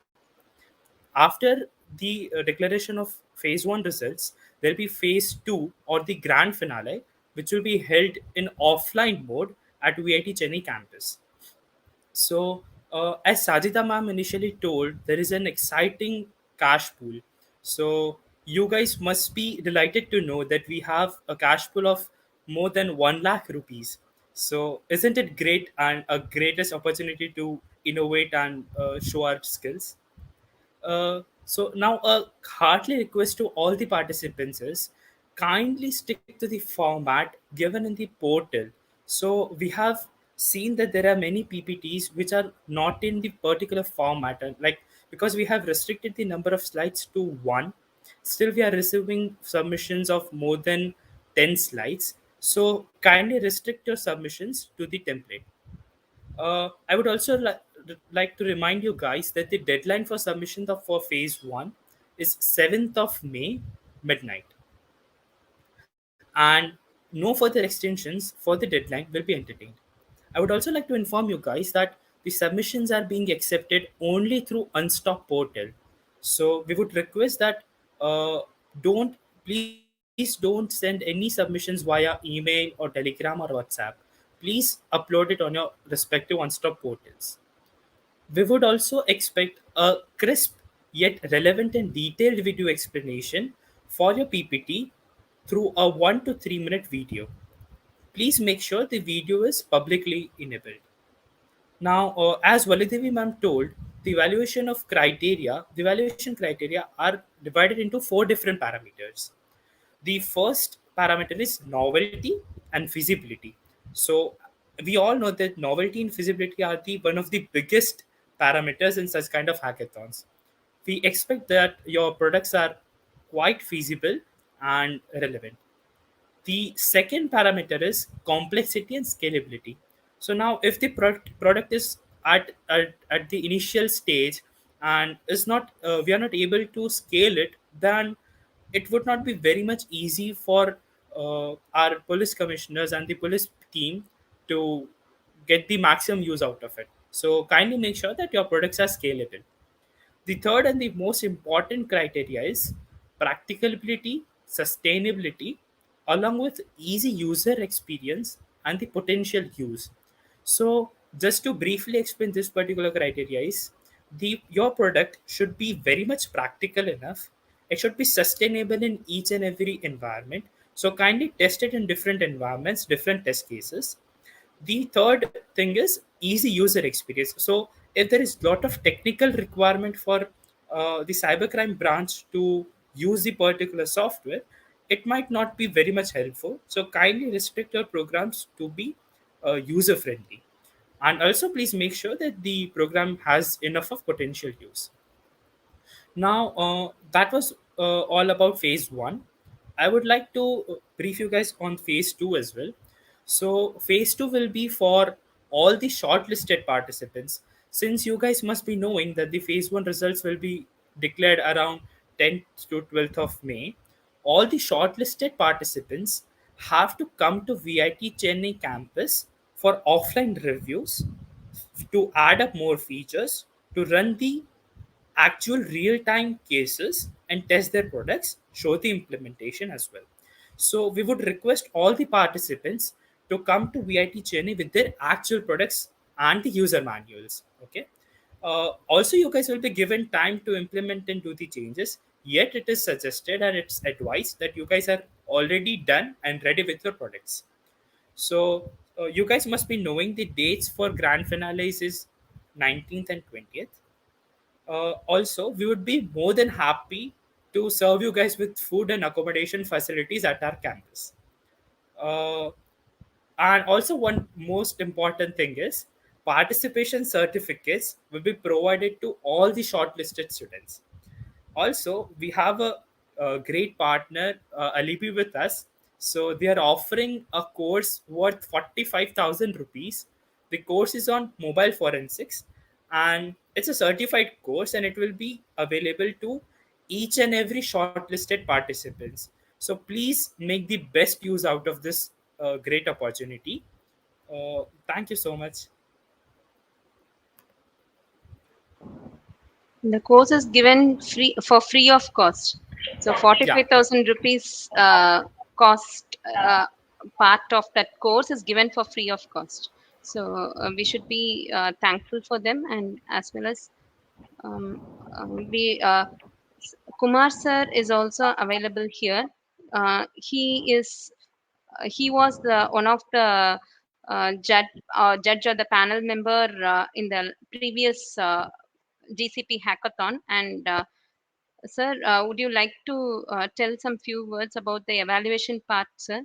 After the declaration of phase one results, there'll be phase two or the grand finale, which will be held in offline mode at VIT Chennai campus. So, as Sajida ma'am initially told, there is an exciting cash pool. So, you guys must be delighted to know that we have a cash pool of more than 1 lakh rupees. So, isn't it great and a greatest opportunity to innovate and show our skills? So now a heartily request to all the participants is kindly stick to the format given in the portal. So we have seen that there are many PPTs which are not in the particular format, and like because we have restricted the number of slides to one, still we are receiving submissions of more than 10 slides. So kindly restrict your submissions to the template. I would also like to remind you guys that the deadline for submission for phase one is 7th of May, midnight. And no further extensions for the deadline will be entertained. I would also like to inform you guys that the submissions are being accepted only through Unstop portal. So we would request that don't please don't send any submissions via email or Telegram or WhatsApp. Please upload it on your respective Unstop portals. We would also expect a crisp yet relevant and detailed video explanation for your PPT through a 1 to 3 minute video. Please make sure the video is publicly enabled. Now, as Validevi ma'am told, the evaluation criteria are divided into four different parameters. The first parameter is novelty and feasibility. So we all know that novelty and feasibility are the one of the biggest parameters in such kind of hackathons. We expect that your products are quite feasible and relevant. The second parameter is complexity and scalability. So now if the product is at the initial stage and is not we are not able to scale it, then it would not be very much easy for our police commissioners and the police team to get the maximum use out of it. So kindly make sure that your products are scalable. The third and the most important criteria is practicability, sustainability, along with easy user experience and the potential use. So, just to briefly explain this particular criteria is the your product should be very much practical enough. It should be sustainable in each and every environment. So kindly test it in different environments, different test cases. The third thing is easy user experience. So if there is lot of technical requirement for the cybercrime branch to use the particular software, it might not be very much helpful. So kindly restrict your programs to be user friendly, and also please make sure that the program has enough of potential use. Now, that was all about phase one. I would like to brief you guys on phase two as well. So, phase two will be for all the shortlisted participants. Since you guys must be knowing that the phase one results will be declared around 10th to 12th of May, all the shortlisted participants have to come to VIT Chennai campus for offline reviews to add up more features, to run the actual real-time cases and test their products, show the implementation as well. So we would request all the participants to come to VIT Chennai with their actual products and the user manuals. Okay. Also, you guys will be given time to implement and do the changes. Yet, it is suggested and it's advised that you guys are already done and ready with your products. So, you guys must be knowing the dates for grand finales is 19th and 20th. Also, we would be more than happy to serve you guys with food and accommodation facilities at our campus. Uh, and also, one most important thing is participation certificates will be provided to all the shortlisted students. Also, we have a great partner, Alibi, with us. So they are offering a course worth 45,000 rupees. The course is on mobile forensics, and it's a certified course, and it will be available to each and every shortlisted participants. So please make the best use out of this great opportunity. Thank you so much. The course is given free of cost. So Yeah. 45,000 rupees cost part of that course is given for free of cost. So we should be thankful for them, and as well as um, we Kumar sir is also available here. He was the one of the judge or the panel member in the previous GCP hackathon. And sir, would you like to tell some few words about the evaluation part, sir?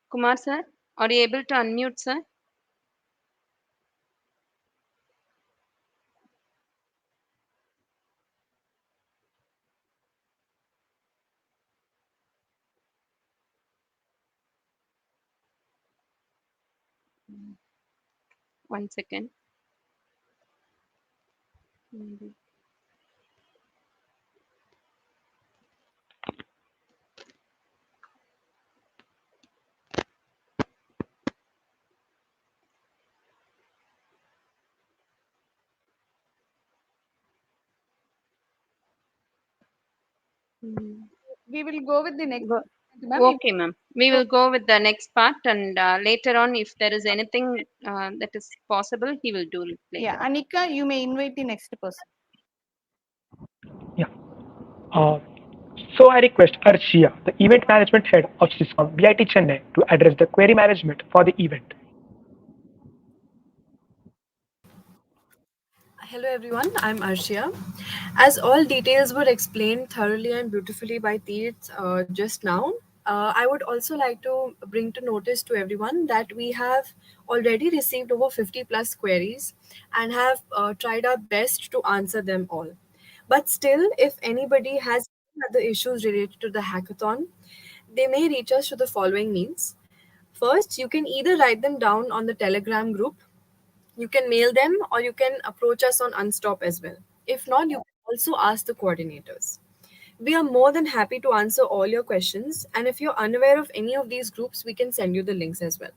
Kumar sir, are you able to unmute, sir? One second. Maybe. Mm. We will go with the next. Go. Ma'am, Okay, ma'am. We will go with the next part, and later on, if there is anything that is possible, he will do it yeah, later on. Anika, you may invite the next person. Yeah. Uh, so I request Arshia, the event management head of Syscom BIT Chennai, to address the query management for the event. Hello everyone, I'm Arshia. As all details were explained thoroughly and beautifully by Teets just now, I would also like to bring to notice to everyone that we have already received over 50 plus queries and have tried our best to answer them all. But still, if anybody has other issues related to the hackathon, they may reach us through the following means. First, you can either write them down on the Telegram group, you can mail them, or you can approach us on Unstop as well. If not, you can also ask the coordinators. We are more than happy to answer all your questions, and if you're unaware of any of these groups, we can send you the links as well.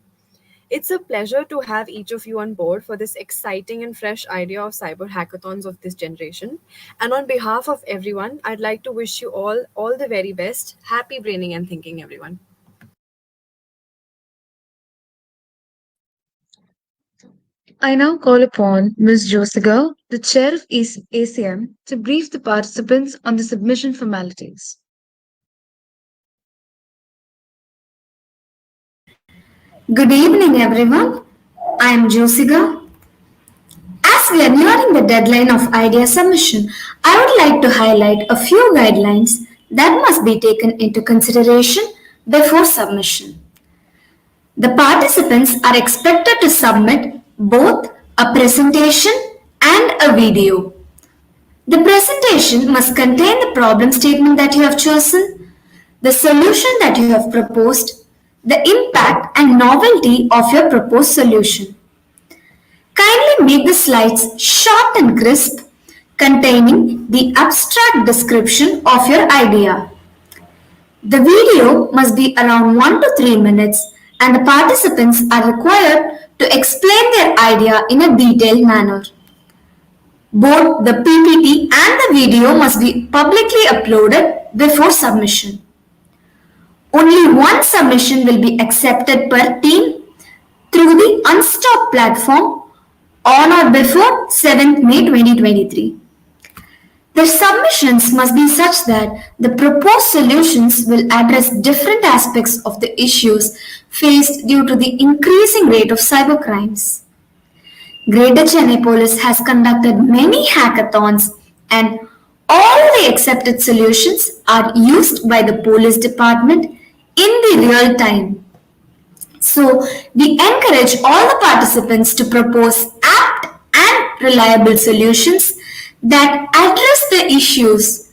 It's a pleasure to have each of you on board for this exciting and fresh idea of cyber hackathons of this generation. And on behalf of everyone, I'd like to wish you all the very best. Happy braining and thinking, everyone. I now call upon Ms. Josiga, the chair of ACM, to brief the participants on the submission formalities. Good evening, everyone. I am Josiga. As we are nearing the deadline of idea submission, I would like to highlight a few guidelines that must be taken into consideration before submission. The participants are expected to submit both a presentation and a video. The presentation must contain the problem statement that you have chosen, the solution that you have proposed, the impact and novelty of your proposed solution. Kindly make the slides short and crisp, containing the abstract description of your idea. The video must be around 1 to 3 minutes, and the participants are required to explain their idea in a detailed manner. Both the PPT and the video must be publicly uploaded before submission. Only one submission will be accepted per team through the Unstop platform on or before 7th May 2023. The submissions must be such that the proposed solutions will address different aspects of the issues faced due to the increasing rate of cybercrimes. Greater Chennai Police has conducted many hackathons, and all the accepted solutions are used by the police department in the real time. So, we encourage all the participants to propose apt and reliable solutions that address the issues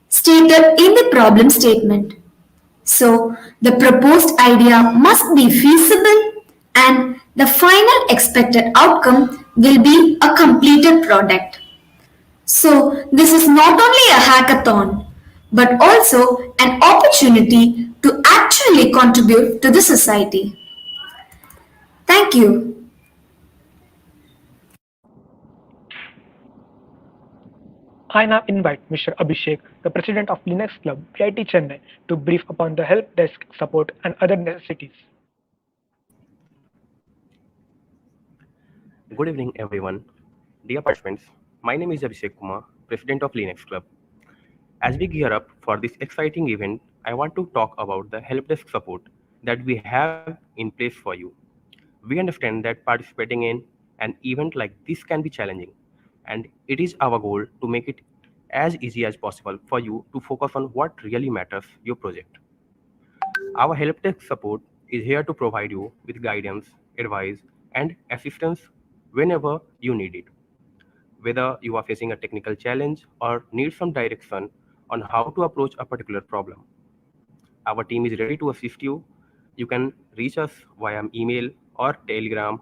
stated in the problem statement. So, the proposed idea must be feasible, and the final expected outcome will be a completed product. So, this is not only a hackathon but also an opportunity to actually contribute to the society. Thank you. I now invite Mr. Abhishek, the president of Linux Club BIT Chennai, to brief upon the help desk support and other necessities. Good evening, everyone. Dear participants, my name is Abhishek Kumar, President of Linux Club. As we gear up for this exciting event, I want to talk about the help desk support that we have in place for you. We understand that participating in an event like this can be challenging, and it is our goal to make it as easy as possible for you to focus on what really matters your project. Our help desk support is here to provide you with guidance, advice, and assistance whenever you need it. Whether you are facing a technical challenge or need some direction on how to approach a particular problem, our team is ready to assist you. You can reach us via email or Telegram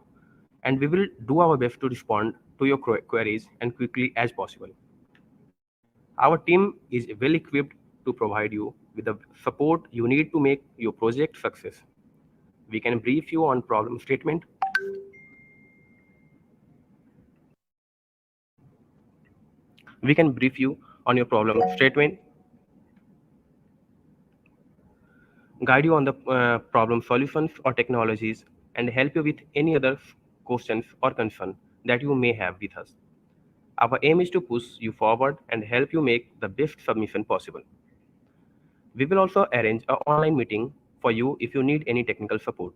and we will do our best to respond to your queries and quickly as possible. Our team is well equipped to provide you with the support you need to make your project success. We can brief you on problem statement. We can brief you on your problem statement, guide you on the problem solutions or technologies, and help you with any other questions or concern that you may have with us. Our aim is to push you forward and help you make the best submission possible. We will also arrange an online meeting for you if you need any technical support.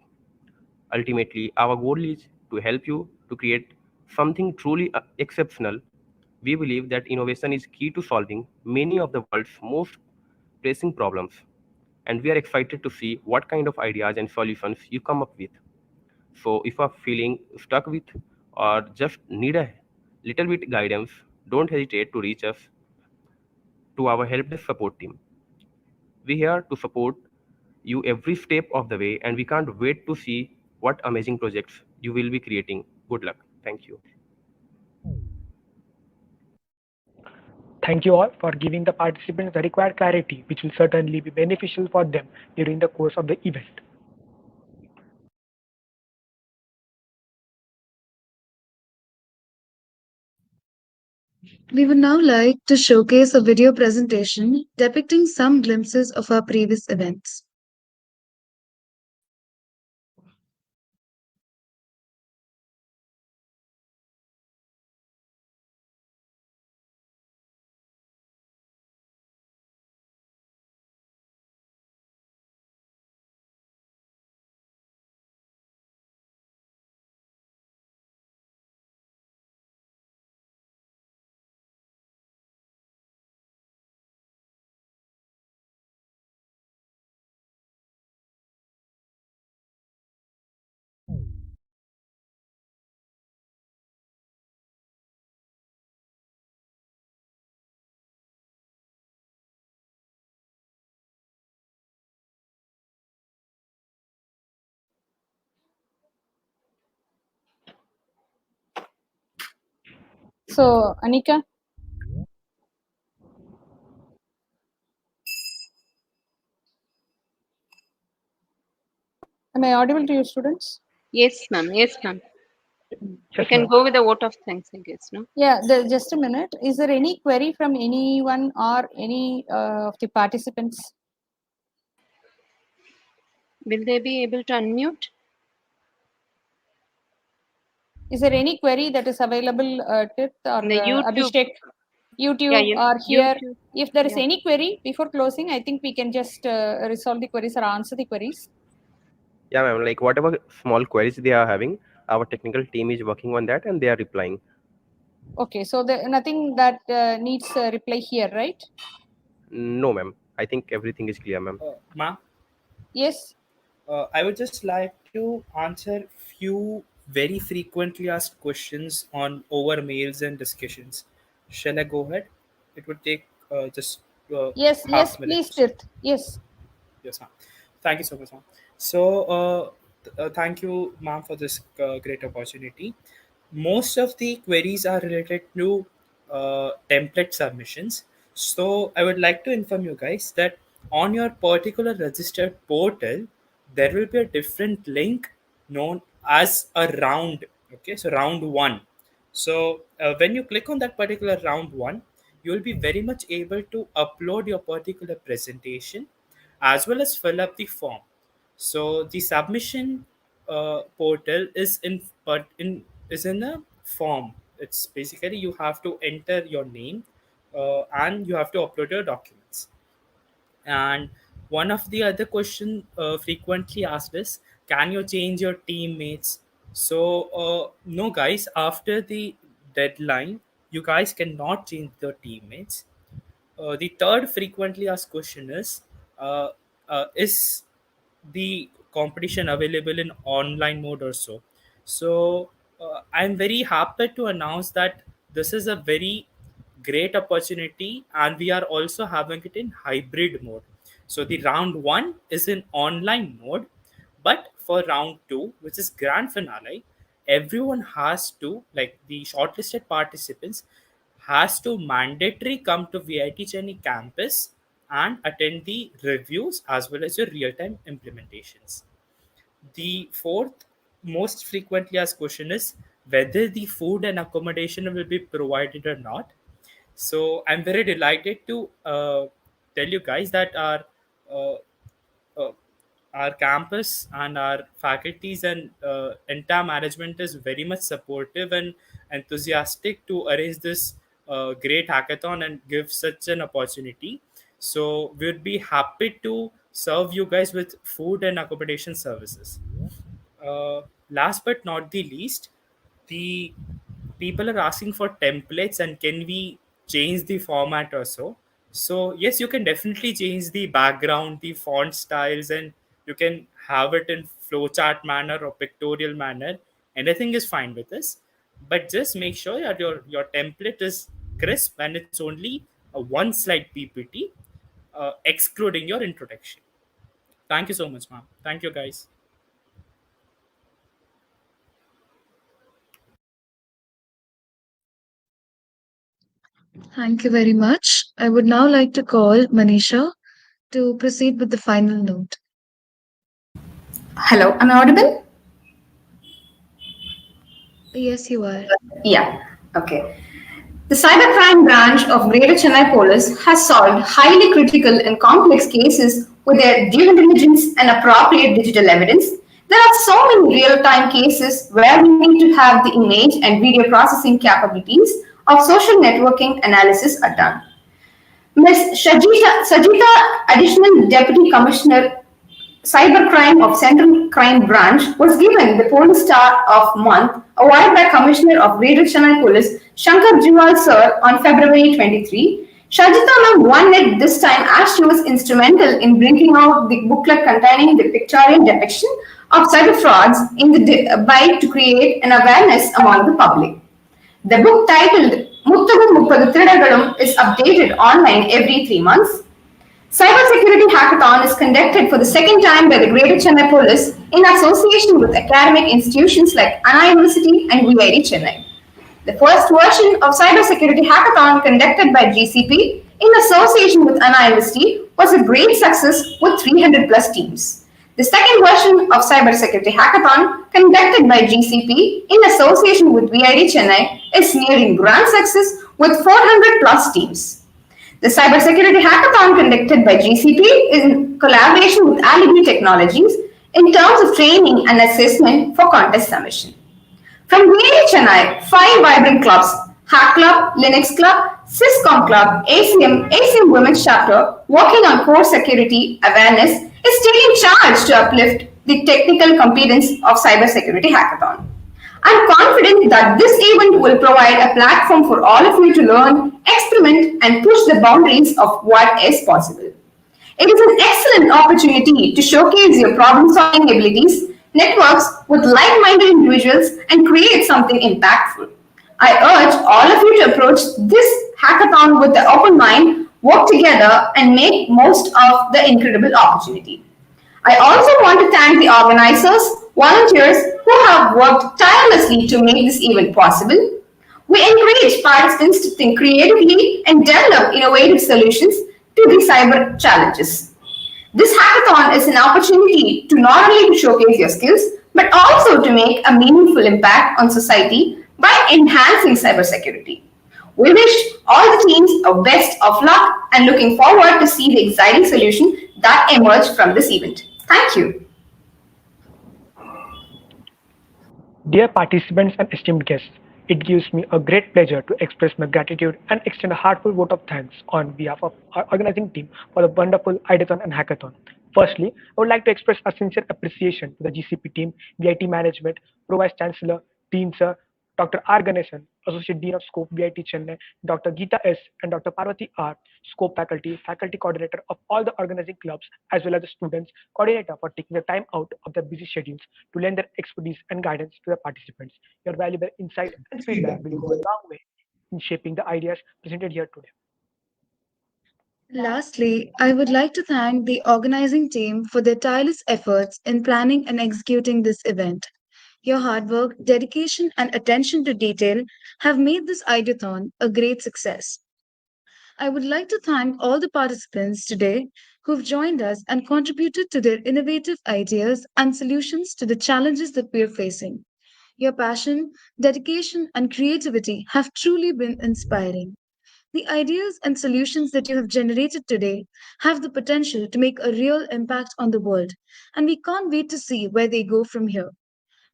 Ultimately, our goal is to help you to create something truly exceptional. We believe that innovation is key to solving many of the world's most pressing problems, and we are excited to see what kind of ideas and solutions you come up with. So, if you are feeling stuck with or just need a little bit guidance, don't hesitate to reach us to our help desk support team. We're here to support you every step of the way, and we can't wait to see what amazing projects you will be creating. Good luck. Thank you. Thank you all for giving the participants the required clarity, which will certainly be beneficial for them during the course of the event. We would now like to showcase a video presentation depicting some glimpses of our previous events. So, Anika, am I audible to you, students? Yes, ma'am. Yes, ma'am. We Yes, can ma'am. go with the vote of thanks, I guess, no? Yeah, just a minute. Is there any query from anyone or any of the participants? Will they be able to unmute? Is there any query that is available, Tirth or In the YouTube. Abhishek, Yeah, YouTube or here? YouTube. If there is Yeah. any query before closing, I think we can just resolve the queries or answer the queries. Yeah, ma'am. Like whatever small queries they are having, our technical team is working on that and they are replying. Okay, so nothing that needs a reply here, right? No, ma'am. I think everything is clear, ma'am. Ma, Yes. I would just like to answer few very frequently asked questions on over mails and discussions. Shall I go ahead? It would take just Yes, yes, half minute please, or so. Tirth. Yes. Yes, ma'am. Thank you so much, ma'am. So, thank you, ma'am, for this great opportunity. Most of the queries are related to template submissions. So, I would like to inform you guys that on your particular registered portal, there will be a different link known as a round. Okay, so round one. So, when you click on that particular round one, you will be very much able to upload your particular presentation as well as fill up the form. So the submission portal is in a form. It's basically you have to enter your name and you have to upload your documents. And one of the other question frequently asked is, can you change your teammates? So no, guys, after the deadline, you guys cannot change the teammates. The third frequently asked question is the competition available in online mode or so? So I'm very happy to announce that this is a very great opportunity, and we are also having it in hybrid mode. So the round one is in online mode, but for round two, which is grand finale, everyone has to, like the shortlisted participants, has to mandatory come to VIT Chennai campus and attend the reviews as well as your real-time implementations. The fourth most frequently asked question is whether the food and accommodation will be provided or not. So I'm very delighted to tell you guys that uh, uh, our campus and our faculties and entire management is very much supportive and enthusiastic to arrange this great hackathon and give such an opportunity. So we'd be happy to serve you guys with food and accommodation services. Last but not the least, the people are asking for templates and can we change the format or so. So yes, you can definitely change the background, the font styles, and you can have it in flowchart manner or pictorial manner. Anything is fine with this, but just make sure that your template is crisp and it's only a one slide PPT, excluding your introduction. Thank you so much, ma'am. Thank you, guys. Thank you very much. I would now like to call Manisha to proceed with the final note. Hello, am I audible? Yes, you are. Yeah, okay. The cybercrime branch of Greater Chennai Police has solved highly critical and complex cases with their due diligence and appropriate digital evidence. There are so many real time cases where we need to have the image and video processing capabilities of social networking analysis are done. Ms. Sajita, Additional Deputy Commissioner Cybercrime of Central Crime Branch, was given the Police Star of Month award by Commissioner of Greater Chennai Police Shankar Jiwal Sir on February 23. Shajita ma'am won it this time as she was instrumental in bringing out the booklet containing the pictorial depiction of cyber frauds in the bid to create an awareness among the public. The book titled Muttagum Muppadu Thirudagalum is updated online every 3 months. Cybersecurity Hackathon is conducted for the second time by the Greater Chennai Police in association with academic institutions like Anna University and VIT Chennai. The first version of Cybersecurity Hackathon conducted by GCP in association with Anna University was a great success with 300 plus teams. The second version of Cybersecurity Hackathon conducted by GCP in association with VID Chennai is nearing grand success with 400 plus teams. The Cybersecurity Hackathon conducted by GCP is in collaboration with Alibi Technologies in terms of training and assessment for contest submission. From VA Chennai, 5 vibrant clubs, Hack Club, Linux Club, Syscom Club, ACM Women's Chapter, working on core security awareness, is taking charge to uplift the technical competence of Cybersecurity Hackathon. I'm confident that this event will provide a platform for all of you to learn, experiment, and push the boundaries of what is possible. It is an excellent opportunity to showcase your problem solving abilities, networks with like minded individuals, and create something impactful. I urge all of you to approach this hackathon with an open mind, work together, and make most of the incredible opportunity. I also want to thank the organizers, volunteers who have worked tirelessly to make this event possible. We encourage participants to think creatively and develop innovative solutions to the cyber challenges. This hackathon is an opportunity to not only to showcase your skills, but also to make a meaningful impact on society by enhancing cybersecurity. We wish all the teams a best of luck and looking forward to see the exciting solution that emerge from this event. Thank you. Dear participants and esteemed guests, it gives me a great pleasure to express my gratitude and extend a heartfelt vote of thanks on behalf of our organizing team for the wonderful Ideathon and Hackathon. Firstly, I would like to express a sincere appreciation to the GCP team, VIT management, Pro Vice Chancellor, Dean Sir, Dr. R. Ganesan, Associate Dean of Scope, VIT Chennai, Dr. Geeta S. and Dr. Parvati R. Scope faculty, faculty coordinator of all the organizing clubs, as well as the students, coordinator for taking the time out of their busy schedules to lend their expertise and guidance to the participants. Your valuable insight and feedback will go a long way in shaping the ideas presented here today. Lastly, I would like to thank the organizing team for their tireless efforts in planning and executing this event. Your hard work, dedication, and attention to detail have made this ideathon a great success. I would like to thank all the participants today who've joined us and contributed to their innovative ideas and solutions to the challenges that we're facing. Your passion, dedication, and creativity have truly been inspiring. The ideas and solutions that you have generated today have the potential to make a real impact on the world, and we can't wait to see where they go from here.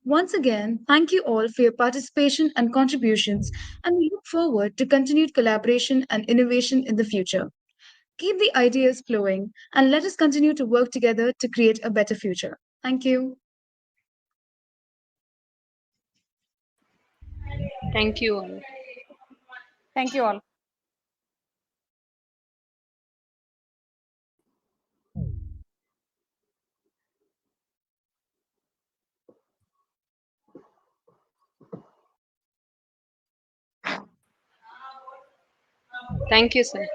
Once again, thank you all for your participation and contributions, and we look forward to continued collaboration and innovation in the future. Keep the ideas flowing, and let us continue to work together to create a better future. Thank you. Thank you all. Thank you all. Thank you, sir.